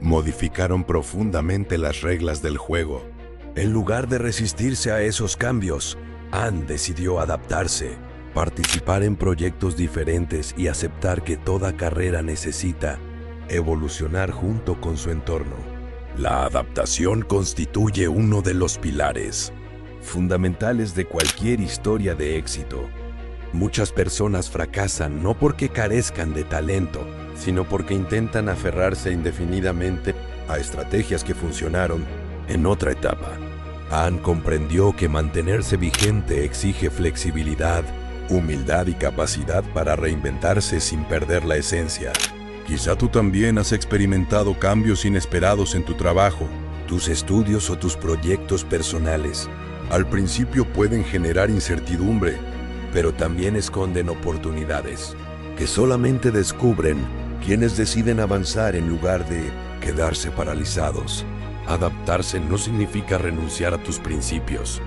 modificaron profundamente las reglas del juego. En lugar de resistirse a esos cambios, Anne decidió adaptarse, participar en proyectos diferentes y aceptar que toda carrera necesita evolucionar junto con su entorno. La adaptación constituye uno de los pilares fundamentales de cualquier historia de éxito. Muchas personas fracasan no porque carezcan de talento, sino porque intentan aferrarse indefinidamente a estrategias que funcionaron en otra etapa. Anne comprendió que mantenerse vigente exige flexibilidad, humildad y capacidad para reinventarse sin perder la esencia. Quizá tú también has experimentado cambios inesperados en tu trabajo, tus estudios o tus proyectos personales. Al principio pueden generar incertidumbre, pero también esconden oportunidades que solamente descubren quienes deciden avanzar en lugar de quedarse paralizados. Adaptarse no significa renunciar a tus principios.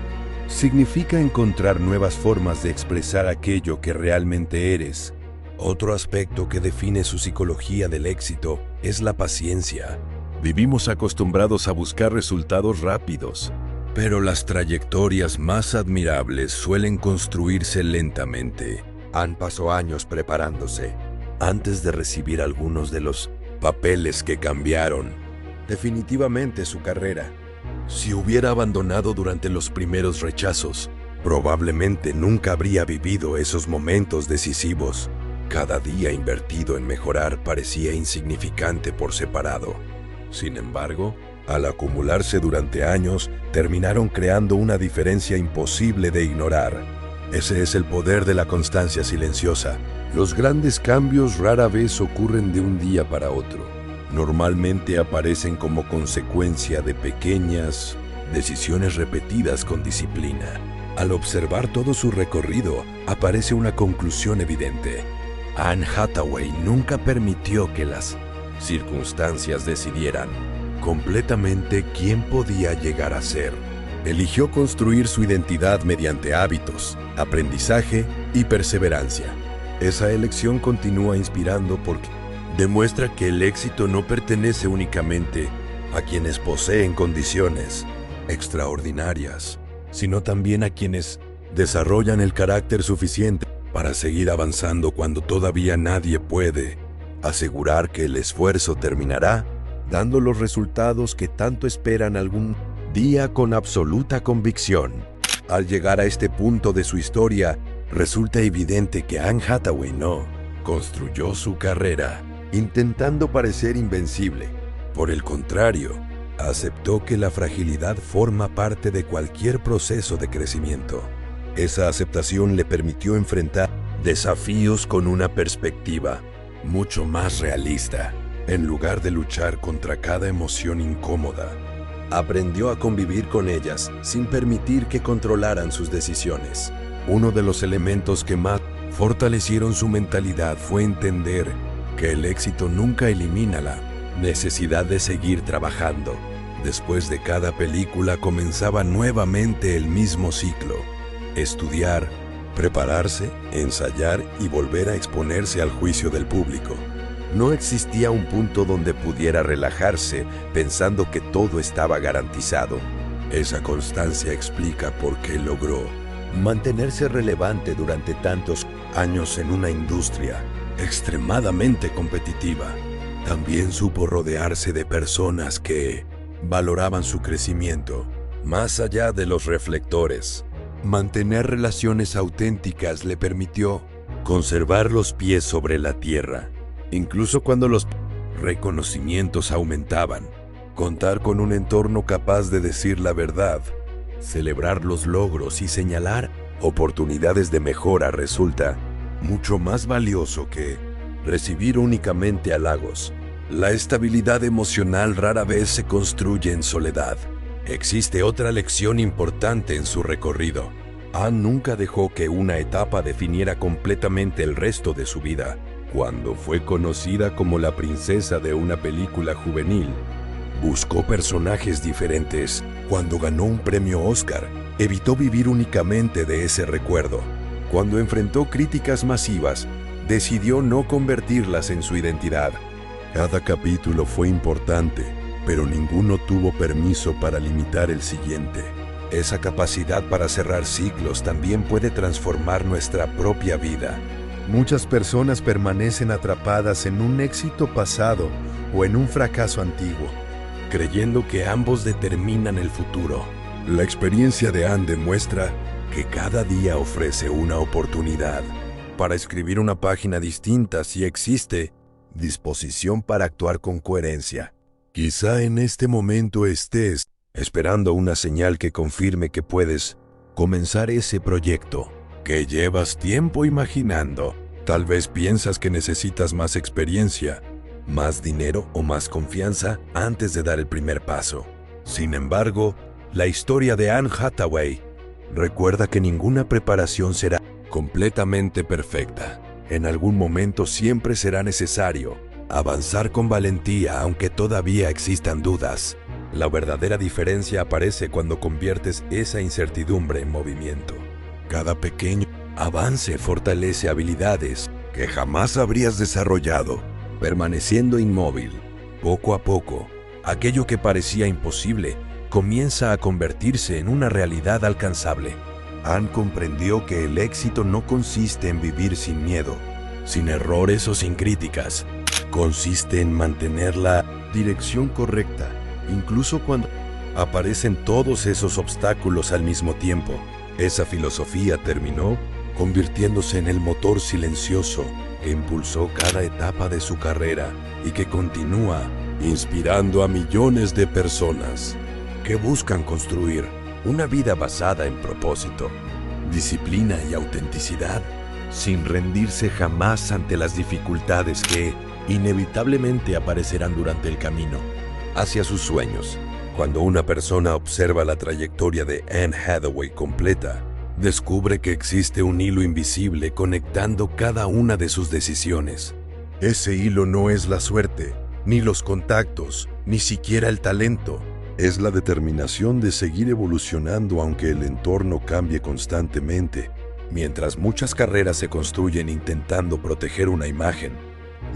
Significa encontrar nuevas formas de expresar aquello que realmente eres. Otro aspecto que define su psicología del éxito es la paciencia. Vivimos acostumbrados a buscar resultados rápidos, pero las trayectorias más admirables suelen construirse lentamente. Anne pasó años preparándose antes de recibir algunos de los papeles que cambiaron definitivamente su carrera. Si hubiera abandonado durante los primeros rechazos, probablemente nunca habría vivido esos momentos decisivos. Cada día invertido en mejorar parecía insignificante por separado. Sin embargo, al acumularse durante años, terminaron creando una diferencia imposible de ignorar. Ese es el poder de la constancia silenciosa. Los grandes cambios rara vez ocurren de un día para otro. Normalmente aparecen como consecuencia de pequeñas decisiones repetidas con disciplina. Al observar todo su recorrido, aparece una conclusión evidente. Anne Hathaway nunca permitió que las circunstancias decidieran completamente quién podía llegar a ser. Eligió construir su identidad mediante hábitos, aprendizaje y perseverancia. Esa elección continúa inspirando porque demuestra que el éxito no pertenece únicamente a quienes poseen condiciones extraordinarias, sino también a quienes desarrollan el carácter suficiente para seguir avanzando cuando todavía nadie puede asegurar que el esfuerzo terminará dando los resultados que tanto esperan algún defendía con absoluta convicción. Al llegar a este punto de su historia, resulta evidente que Anne Hathaway no construyó su carrera intentando parecer invencible. Por el contrario, aceptó que la fragilidad forma parte de cualquier proceso de crecimiento. Esa aceptación le permitió enfrentar desafíos con una perspectiva mucho más realista. En lugar de luchar contra cada emoción incómoda, aprendió a convivir con ellas sin permitir que controlaran sus decisiones. Uno de los elementos que más fortalecieron su mentalidad fue entender que el éxito nunca elimina la necesidad de seguir trabajando. Después de cada película comenzaba nuevamente el mismo ciclo: estudiar, prepararse, ensayar y volver a exponerse al juicio del público. No existía un punto donde pudiera relajarse pensando que todo estaba garantizado. Esa constancia explica por qué logró mantenerse relevante durante tantos años en una industria extremadamente competitiva. También supo rodearse de personas que valoraban su crecimiento más allá de los reflectores. Mantener relaciones auténticas le permitió conservar los pies sobre la tierra, incluso cuando los reconocimientos aumentaban. Contar con un entorno capaz de decir la verdad, celebrar los logros y señalar oportunidades de mejora resulta mucho más valioso que recibir únicamente halagos. La estabilidad emocional rara vez se construye en soledad. Existe otra lección importante en su recorrido. Anne nunca dejó que una etapa definiera completamente el resto de su vida. Cuando fue conocida como la princesa de una película juvenil, buscó personajes diferentes. Cuando ganó un premio Oscar, evitó vivir únicamente de ese recuerdo. Cuando enfrentó críticas masivas, decidió no convertirlas en su identidad. Cada capítulo fue importante, pero ninguno tuvo permiso para limitar el siguiente. Esa capacidad para cerrar ciclos también puede transformar nuestra propia vida. Muchas personas permanecen atrapadas en un éxito pasado o en un fracaso antiguo, creyendo que ambos determinan el futuro. La experiencia de Anne demuestra que cada día ofrece una oportunidad para escribir una página distinta si existe disposición para actuar con coherencia. Quizá en este momento estés esperando una señal que confirme que puedes comenzar ese proyecto que llevas tiempo imaginando. Tal vez piensas que necesitas más experiencia, más dinero o más confianza antes de dar el primer paso. Sin embargo, la historia de Anne Hathaway recuerda que ninguna preparación será completamente perfecta. En algún momento siempre será necesario avanzar con valentía aunque todavía existan dudas. La verdadera diferencia aparece cuando conviertes esa incertidumbre en movimiento. Cada pequeño avance fortalece habilidades que jamás habrías desarrollado. Permaneciendo inmóvil, poco a poco, aquello que parecía imposible comienza a convertirse en una realidad alcanzable. Anne comprendió que el éxito no consiste en vivir sin miedo, sin errores o sin críticas. Consiste en mantener la dirección correcta, incluso cuando aparecen todos esos obstáculos al mismo tiempo. Esa filosofía terminó convirtiéndose en el motor silencioso que impulsó cada etapa de su carrera y que continúa inspirando a millones de personas que buscan construir una vida basada en propósito, disciplina y autenticidad, sin rendirse jamás ante las dificultades que inevitablemente aparecerán durante el camino hacia sus sueños. Cuando una persona observa la trayectoria de Anne Hathaway completa, descubre que existe un hilo invisible conectando cada una de sus decisiones. Ese hilo no es la suerte, ni los contactos, ni siquiera el talento. Es la determinación de seguir evolucionando aunque el entorno cambie constantemente. Mientras muchas carreras se construyen intentando proteger una imagen,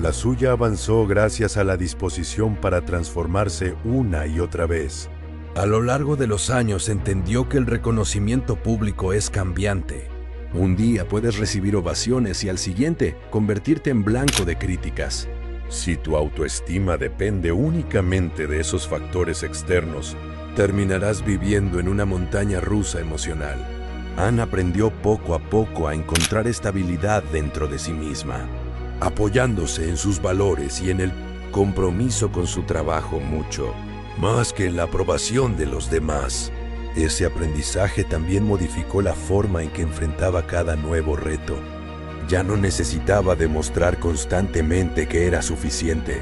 la suya avanzó gracias a la disposición para transformarse una y otra vez. A lo largo de los años entendió que el reconocimiento público es cambiante. Un día puedes recibir ovaciones y al siguiente convertirte en blanco de críticas. Si tu autoestima depende únicamente de esos factores externos, terminarás viviendo en una montaña rusa emocional. Anne aprendió poco a poco a encontrar estabilidad dentro de sí misma, apoyándose en sus valores y en el compromiso con su trabajo mucho, más que en la aprobación de los demás. Ese aprendizaje también modificó la forma en que enfrentaba cada nuevo reto. Ya no necesitaba demostrar constantemente que era suficiente.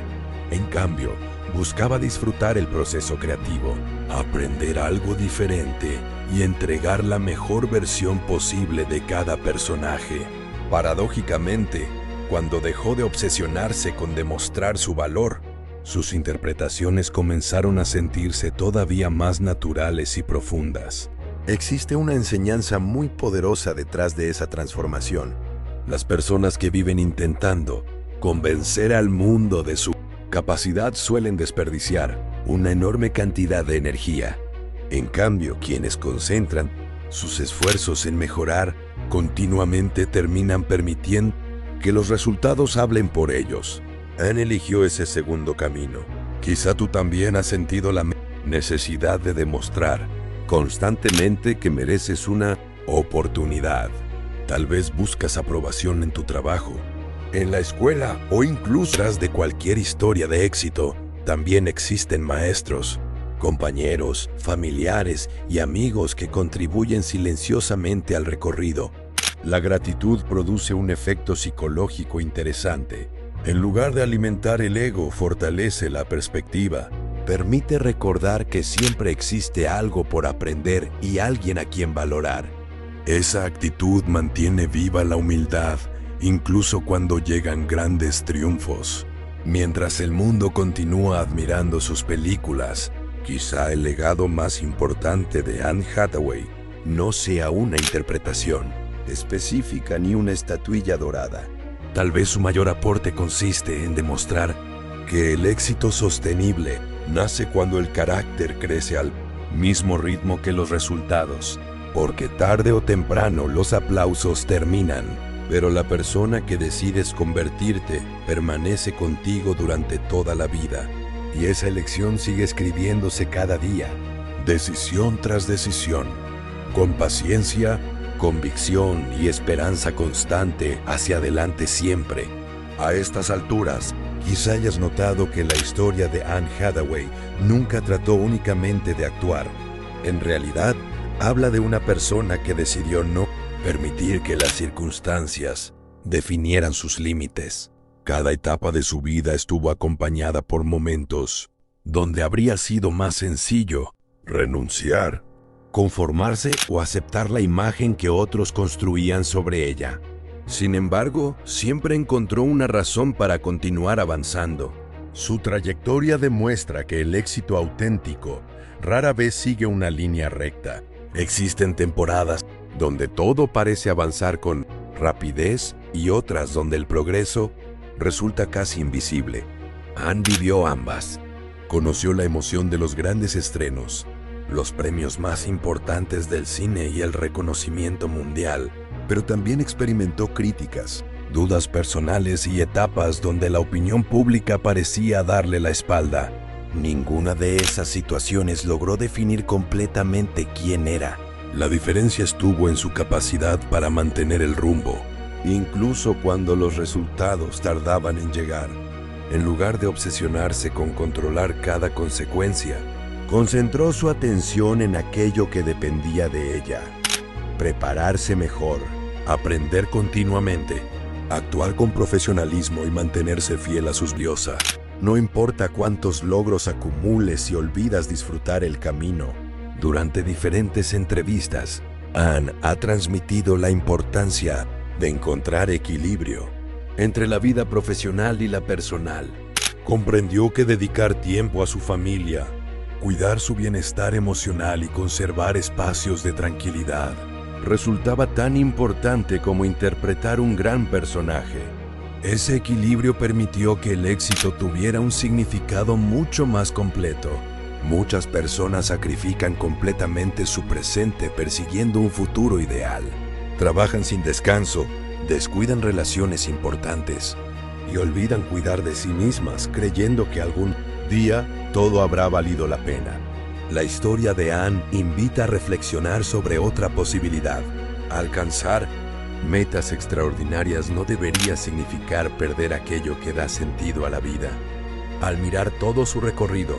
En cambio, buscaba disfrutar el proceso creativo, aprender algo diferente y entregar la mejor versión posible de cada personaje. Paradójicamente, cuando dejó de obsesionarse con demostrar su valor, sus interpretaciones comenzaron a sentirse todavía más naturales y profundas. Existe una enseñanza muy poderosa detrás de esa transformación. Las personas que viven intentando convencer al mundo de su capacidad suelen desperdiciar una enorme cantidad de energía. En cambio, quienes concentran sus esfuerzos en mejorar continuamente terminan permitiendo que los resultados hablen por ellos. Anne eligió ese segundo camino. Quizá tú también has sentido la necesidad de demostrar constantemente que mereces una oportunidad. Tal vez buscas aprobación en tu trabajo, en la escuela o incluso tras de cualquier historia de éxito. También existen maestros, compañeros, familiares y amigos que contribuyen silenciosamente al recorrido. La gratitud produce un efecto psicológico interesante. En lugar de alimentar el ego, fortalece la perspectiva. Permite recordar que siempre existe algo por aprender y alguien a quien valorar. Esa actitud mantiene viva la humildad, incluso cuando llegan grandes triunfos. Mientras el mundo continúa admirando sus películas, quizá el legado más importante de Anne Hathaway no sea una interpretación específica ni una estatuilla dorada. Tal vez su mayor aporte consiste en demostrar que el éxito sostenible nace cuando el carácter crece al mismo ritmo que los resultados, porque tarde o temprano los aplausos terminan, pero la persona que decides convertirte permanece contigo durante toda la vida, y esa elección sigue escribiéndose cada día, decisión tras decisión, con paciencia, convicción y esperanza constante hacia adelante siempre. A estas alturas, quizá hayas notado que la historia de Anne Hathaway nunca trató únicamente de actuar. En realidad, habla de una persona que decidió no permitir que las circunstancias definieran sus límites. Cada etapa de su vida estuvo acompañada por momentos donde habría sido más sencillo renunciar, conformarse o aceptar la imagen que otros construían sobre ella. Sin embargo, siempre encontró una razón para continuar avanzando. Su trayectoria demuestra que el éxito auténtico rara vez sigue una línea recta. Existen temporadas donde todo parece avanzar con rapidez y otras donde el progreso resulta casi invisible. Anne vivió ambas. Conoció la emoción de los grandes estrenos, los premios más importantes del cine y el reconocimiento mundial, pero también experimentó críticas, dudas personales y etapas donde la opinión pública parecía darle la espalda. Ninguna de esas situaciones logró definir completamente quién era. La diferencia estuvo en su capacidad para mantener el rumbo, incluso cuando los resultados tardaban en llegar. En lugar de obsesionarse con controlar cada consecuencia, concentró su atención en aquello que dependía de ella. Prepararse mejor, aprender continuamente, actuar con profesionalismo y mantenerse fiel a sus diosas. No importa cuántos logros acumules si olvidas disfrutar el camino. Durante diferentes entrevistas, Anne ha transmitido la importancia de encontrar equilibrio entre la vida profesional y la personal. Comprendió que dedicar tiempo a su familia, cuidar su bienestar emocional y conservar espacios de tranquilidad resultaba tan importante como interpretar un gran personaje. Ese equilibrio permitió que el éxito tuviera un significado mucho más completo. Muchas personas sacrifican completamente su presente persiguiendo un futuro ideal. Trabajan sin descanso, descuidan relaciones importantes y olvidan cuidar de sí mismas creyendo que algún día todo habrá valido la pena. La historia de Anne invita a reflexionar sobre otra posibilidad. Alcanzar metas extraordinarias no debería significar perder aquello que da sentido a la vida. Al mirar todo su recorrido,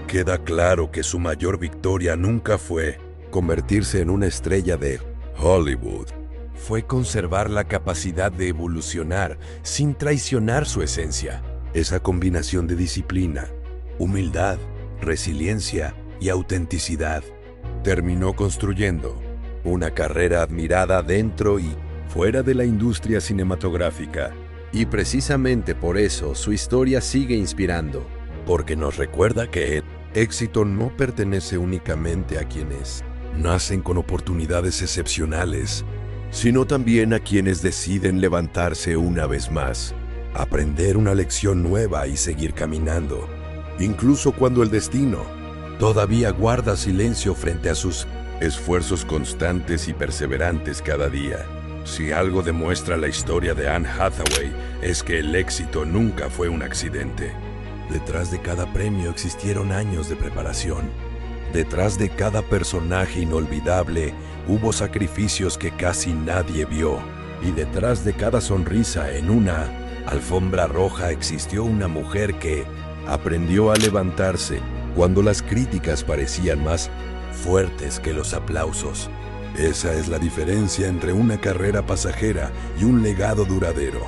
queda claro que su mayor victoria nunca fue convertirse en una estrella de Hollywood. Fue conservar la capacidad de evolucionar sin traicionar su esencia. Esa combinación de disciplina, humildad, resiliencia y autenticidad terminó construyendo una carrera admirada dentro y fuera de la industria cinematográfica. Y precisamente por eso su historia sigue inspirando, porque nos recuerda que el éxito no pertenece únicamente a quienes nacen con oportunidades excepcionales, sino también a quienes deciden levantarse una vez más, aprender una lección nueva y seguir caminando, incluso cuando el destino todavía guarda silencio frente a sus esfuerzos constantes y perseverantes cada día. Si algo demuestra la historia de Anne Hathaway es que el éxito nunca fue un accidente. Detrás de cada premio existieron años de preparación. Detrás de cada personaje inolvidable hubo sacrificios que casi nadie vio. Y detrás de cada sonrisa en una alfombra roja existió una mujer que aprendió a levantarse cuando las críticas parecían más fuertes que los aplausos. Esa es la diferencia entre una carrera pasajera y un legado duradero.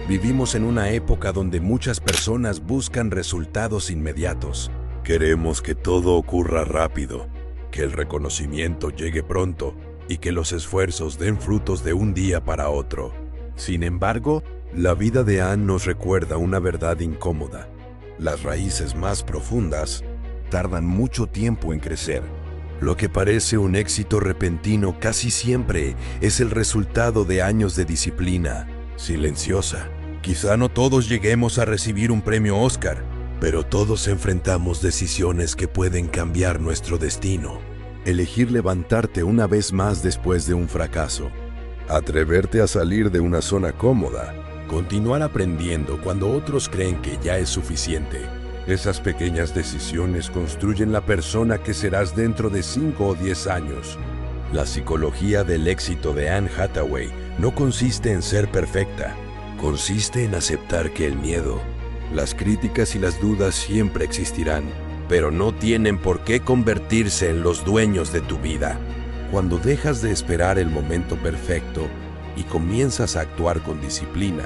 Vivimos en una época donde muchas personas buscan resultados inmediatos. Queremos que todo ocurra rápido, que el reconocimiento llegue pronto y que los esfuerzos den frutos de un día para otro. Sin embargo, la vida de Anne nos recuerda una verdad incómoda. Las raíces más profundas tardan mucho tiempo en crecer. Lo que parece un éxito repentino casi siempre es el resultado de años de disciplina silenciosa. Quizá no todos lleguemos a recibir un premio Oscar, pero todos enfrentamos decisiones que pueden cambiar nuestro destino. Elegir levantarte una vez más después de un fracaso. Atreverte a salir de una zona cómoda. Continuar aprendiendo cuando otros creen que ya es suficiente. Esas pequeñas decisiones construyen la persona que serás dentro de 5 o 10 años. La psicología del éxito de Anne Hathaway no consiste en ser perfecta. Consiste en aceptar que el miedo, las críticas y las dudas siempre existirán, pero no tienen por qué convertirse en los dueños de tu vida. Cuando dejas de esperar el momento perfecto y comienzas a actuar con disciplina,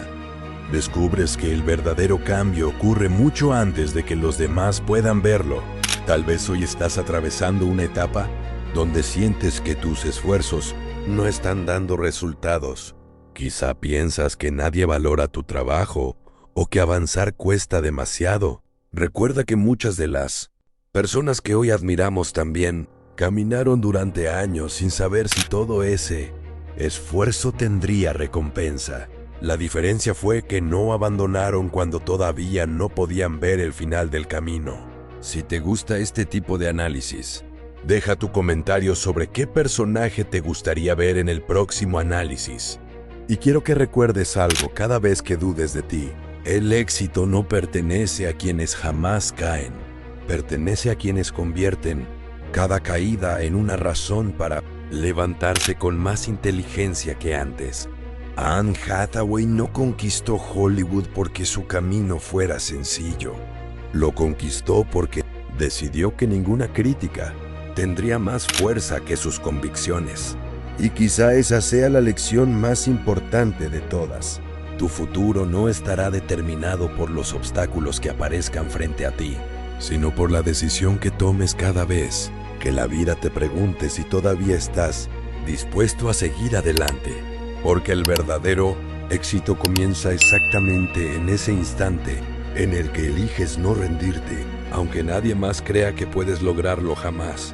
descubres que el verdadero cambio ocurre mucho antes de que los demás puedan verlo. Tal vez hoy estás atravesando una etapa donde sientes que tus esfuerzos no están dando resultados. Quizá piensas que nadie valora tu trabajo o que avanzar cuesta demasiado. Recuerda que muchas de las personas que hoy admiramos también caminaron durante años sin saber si todo ese esfuerzo tendría recompensa. La diferencia fue que no abandonaron cuando todavía no podían ver el final del camino. Si te gusta este tipo de análisis, deja tu comentario sobre qué personaje te gustaría ver en el próximo análisis. Y quiero que recuerdes algo cada vez que dudes de ti. El éxito no pertenece a quienes jamás caen. Pertenece a quienes convierten cada caída en una razón para levantarse con más inteligencia que antes. Anne Hathaway no conquistó Hollywood porque su camino fuera sencillo. Lo conquistó porque decidió que ninguna crítica tendría más fuerza que sus convicciones. Y quizá esa sea la lección más importante de todas. Tu futuro no estará determinado por los obstáculos que aparezcan frente a ti, sino por la decisión que tomes cada vez que la vida te pregunte si todavía estás dispuesto a seguir adelante. Porque el verdadero éxito comienza exactamente en ese instante en el que eliges no rendirte, aunque nadie más crea que puedes lograrlo jamás.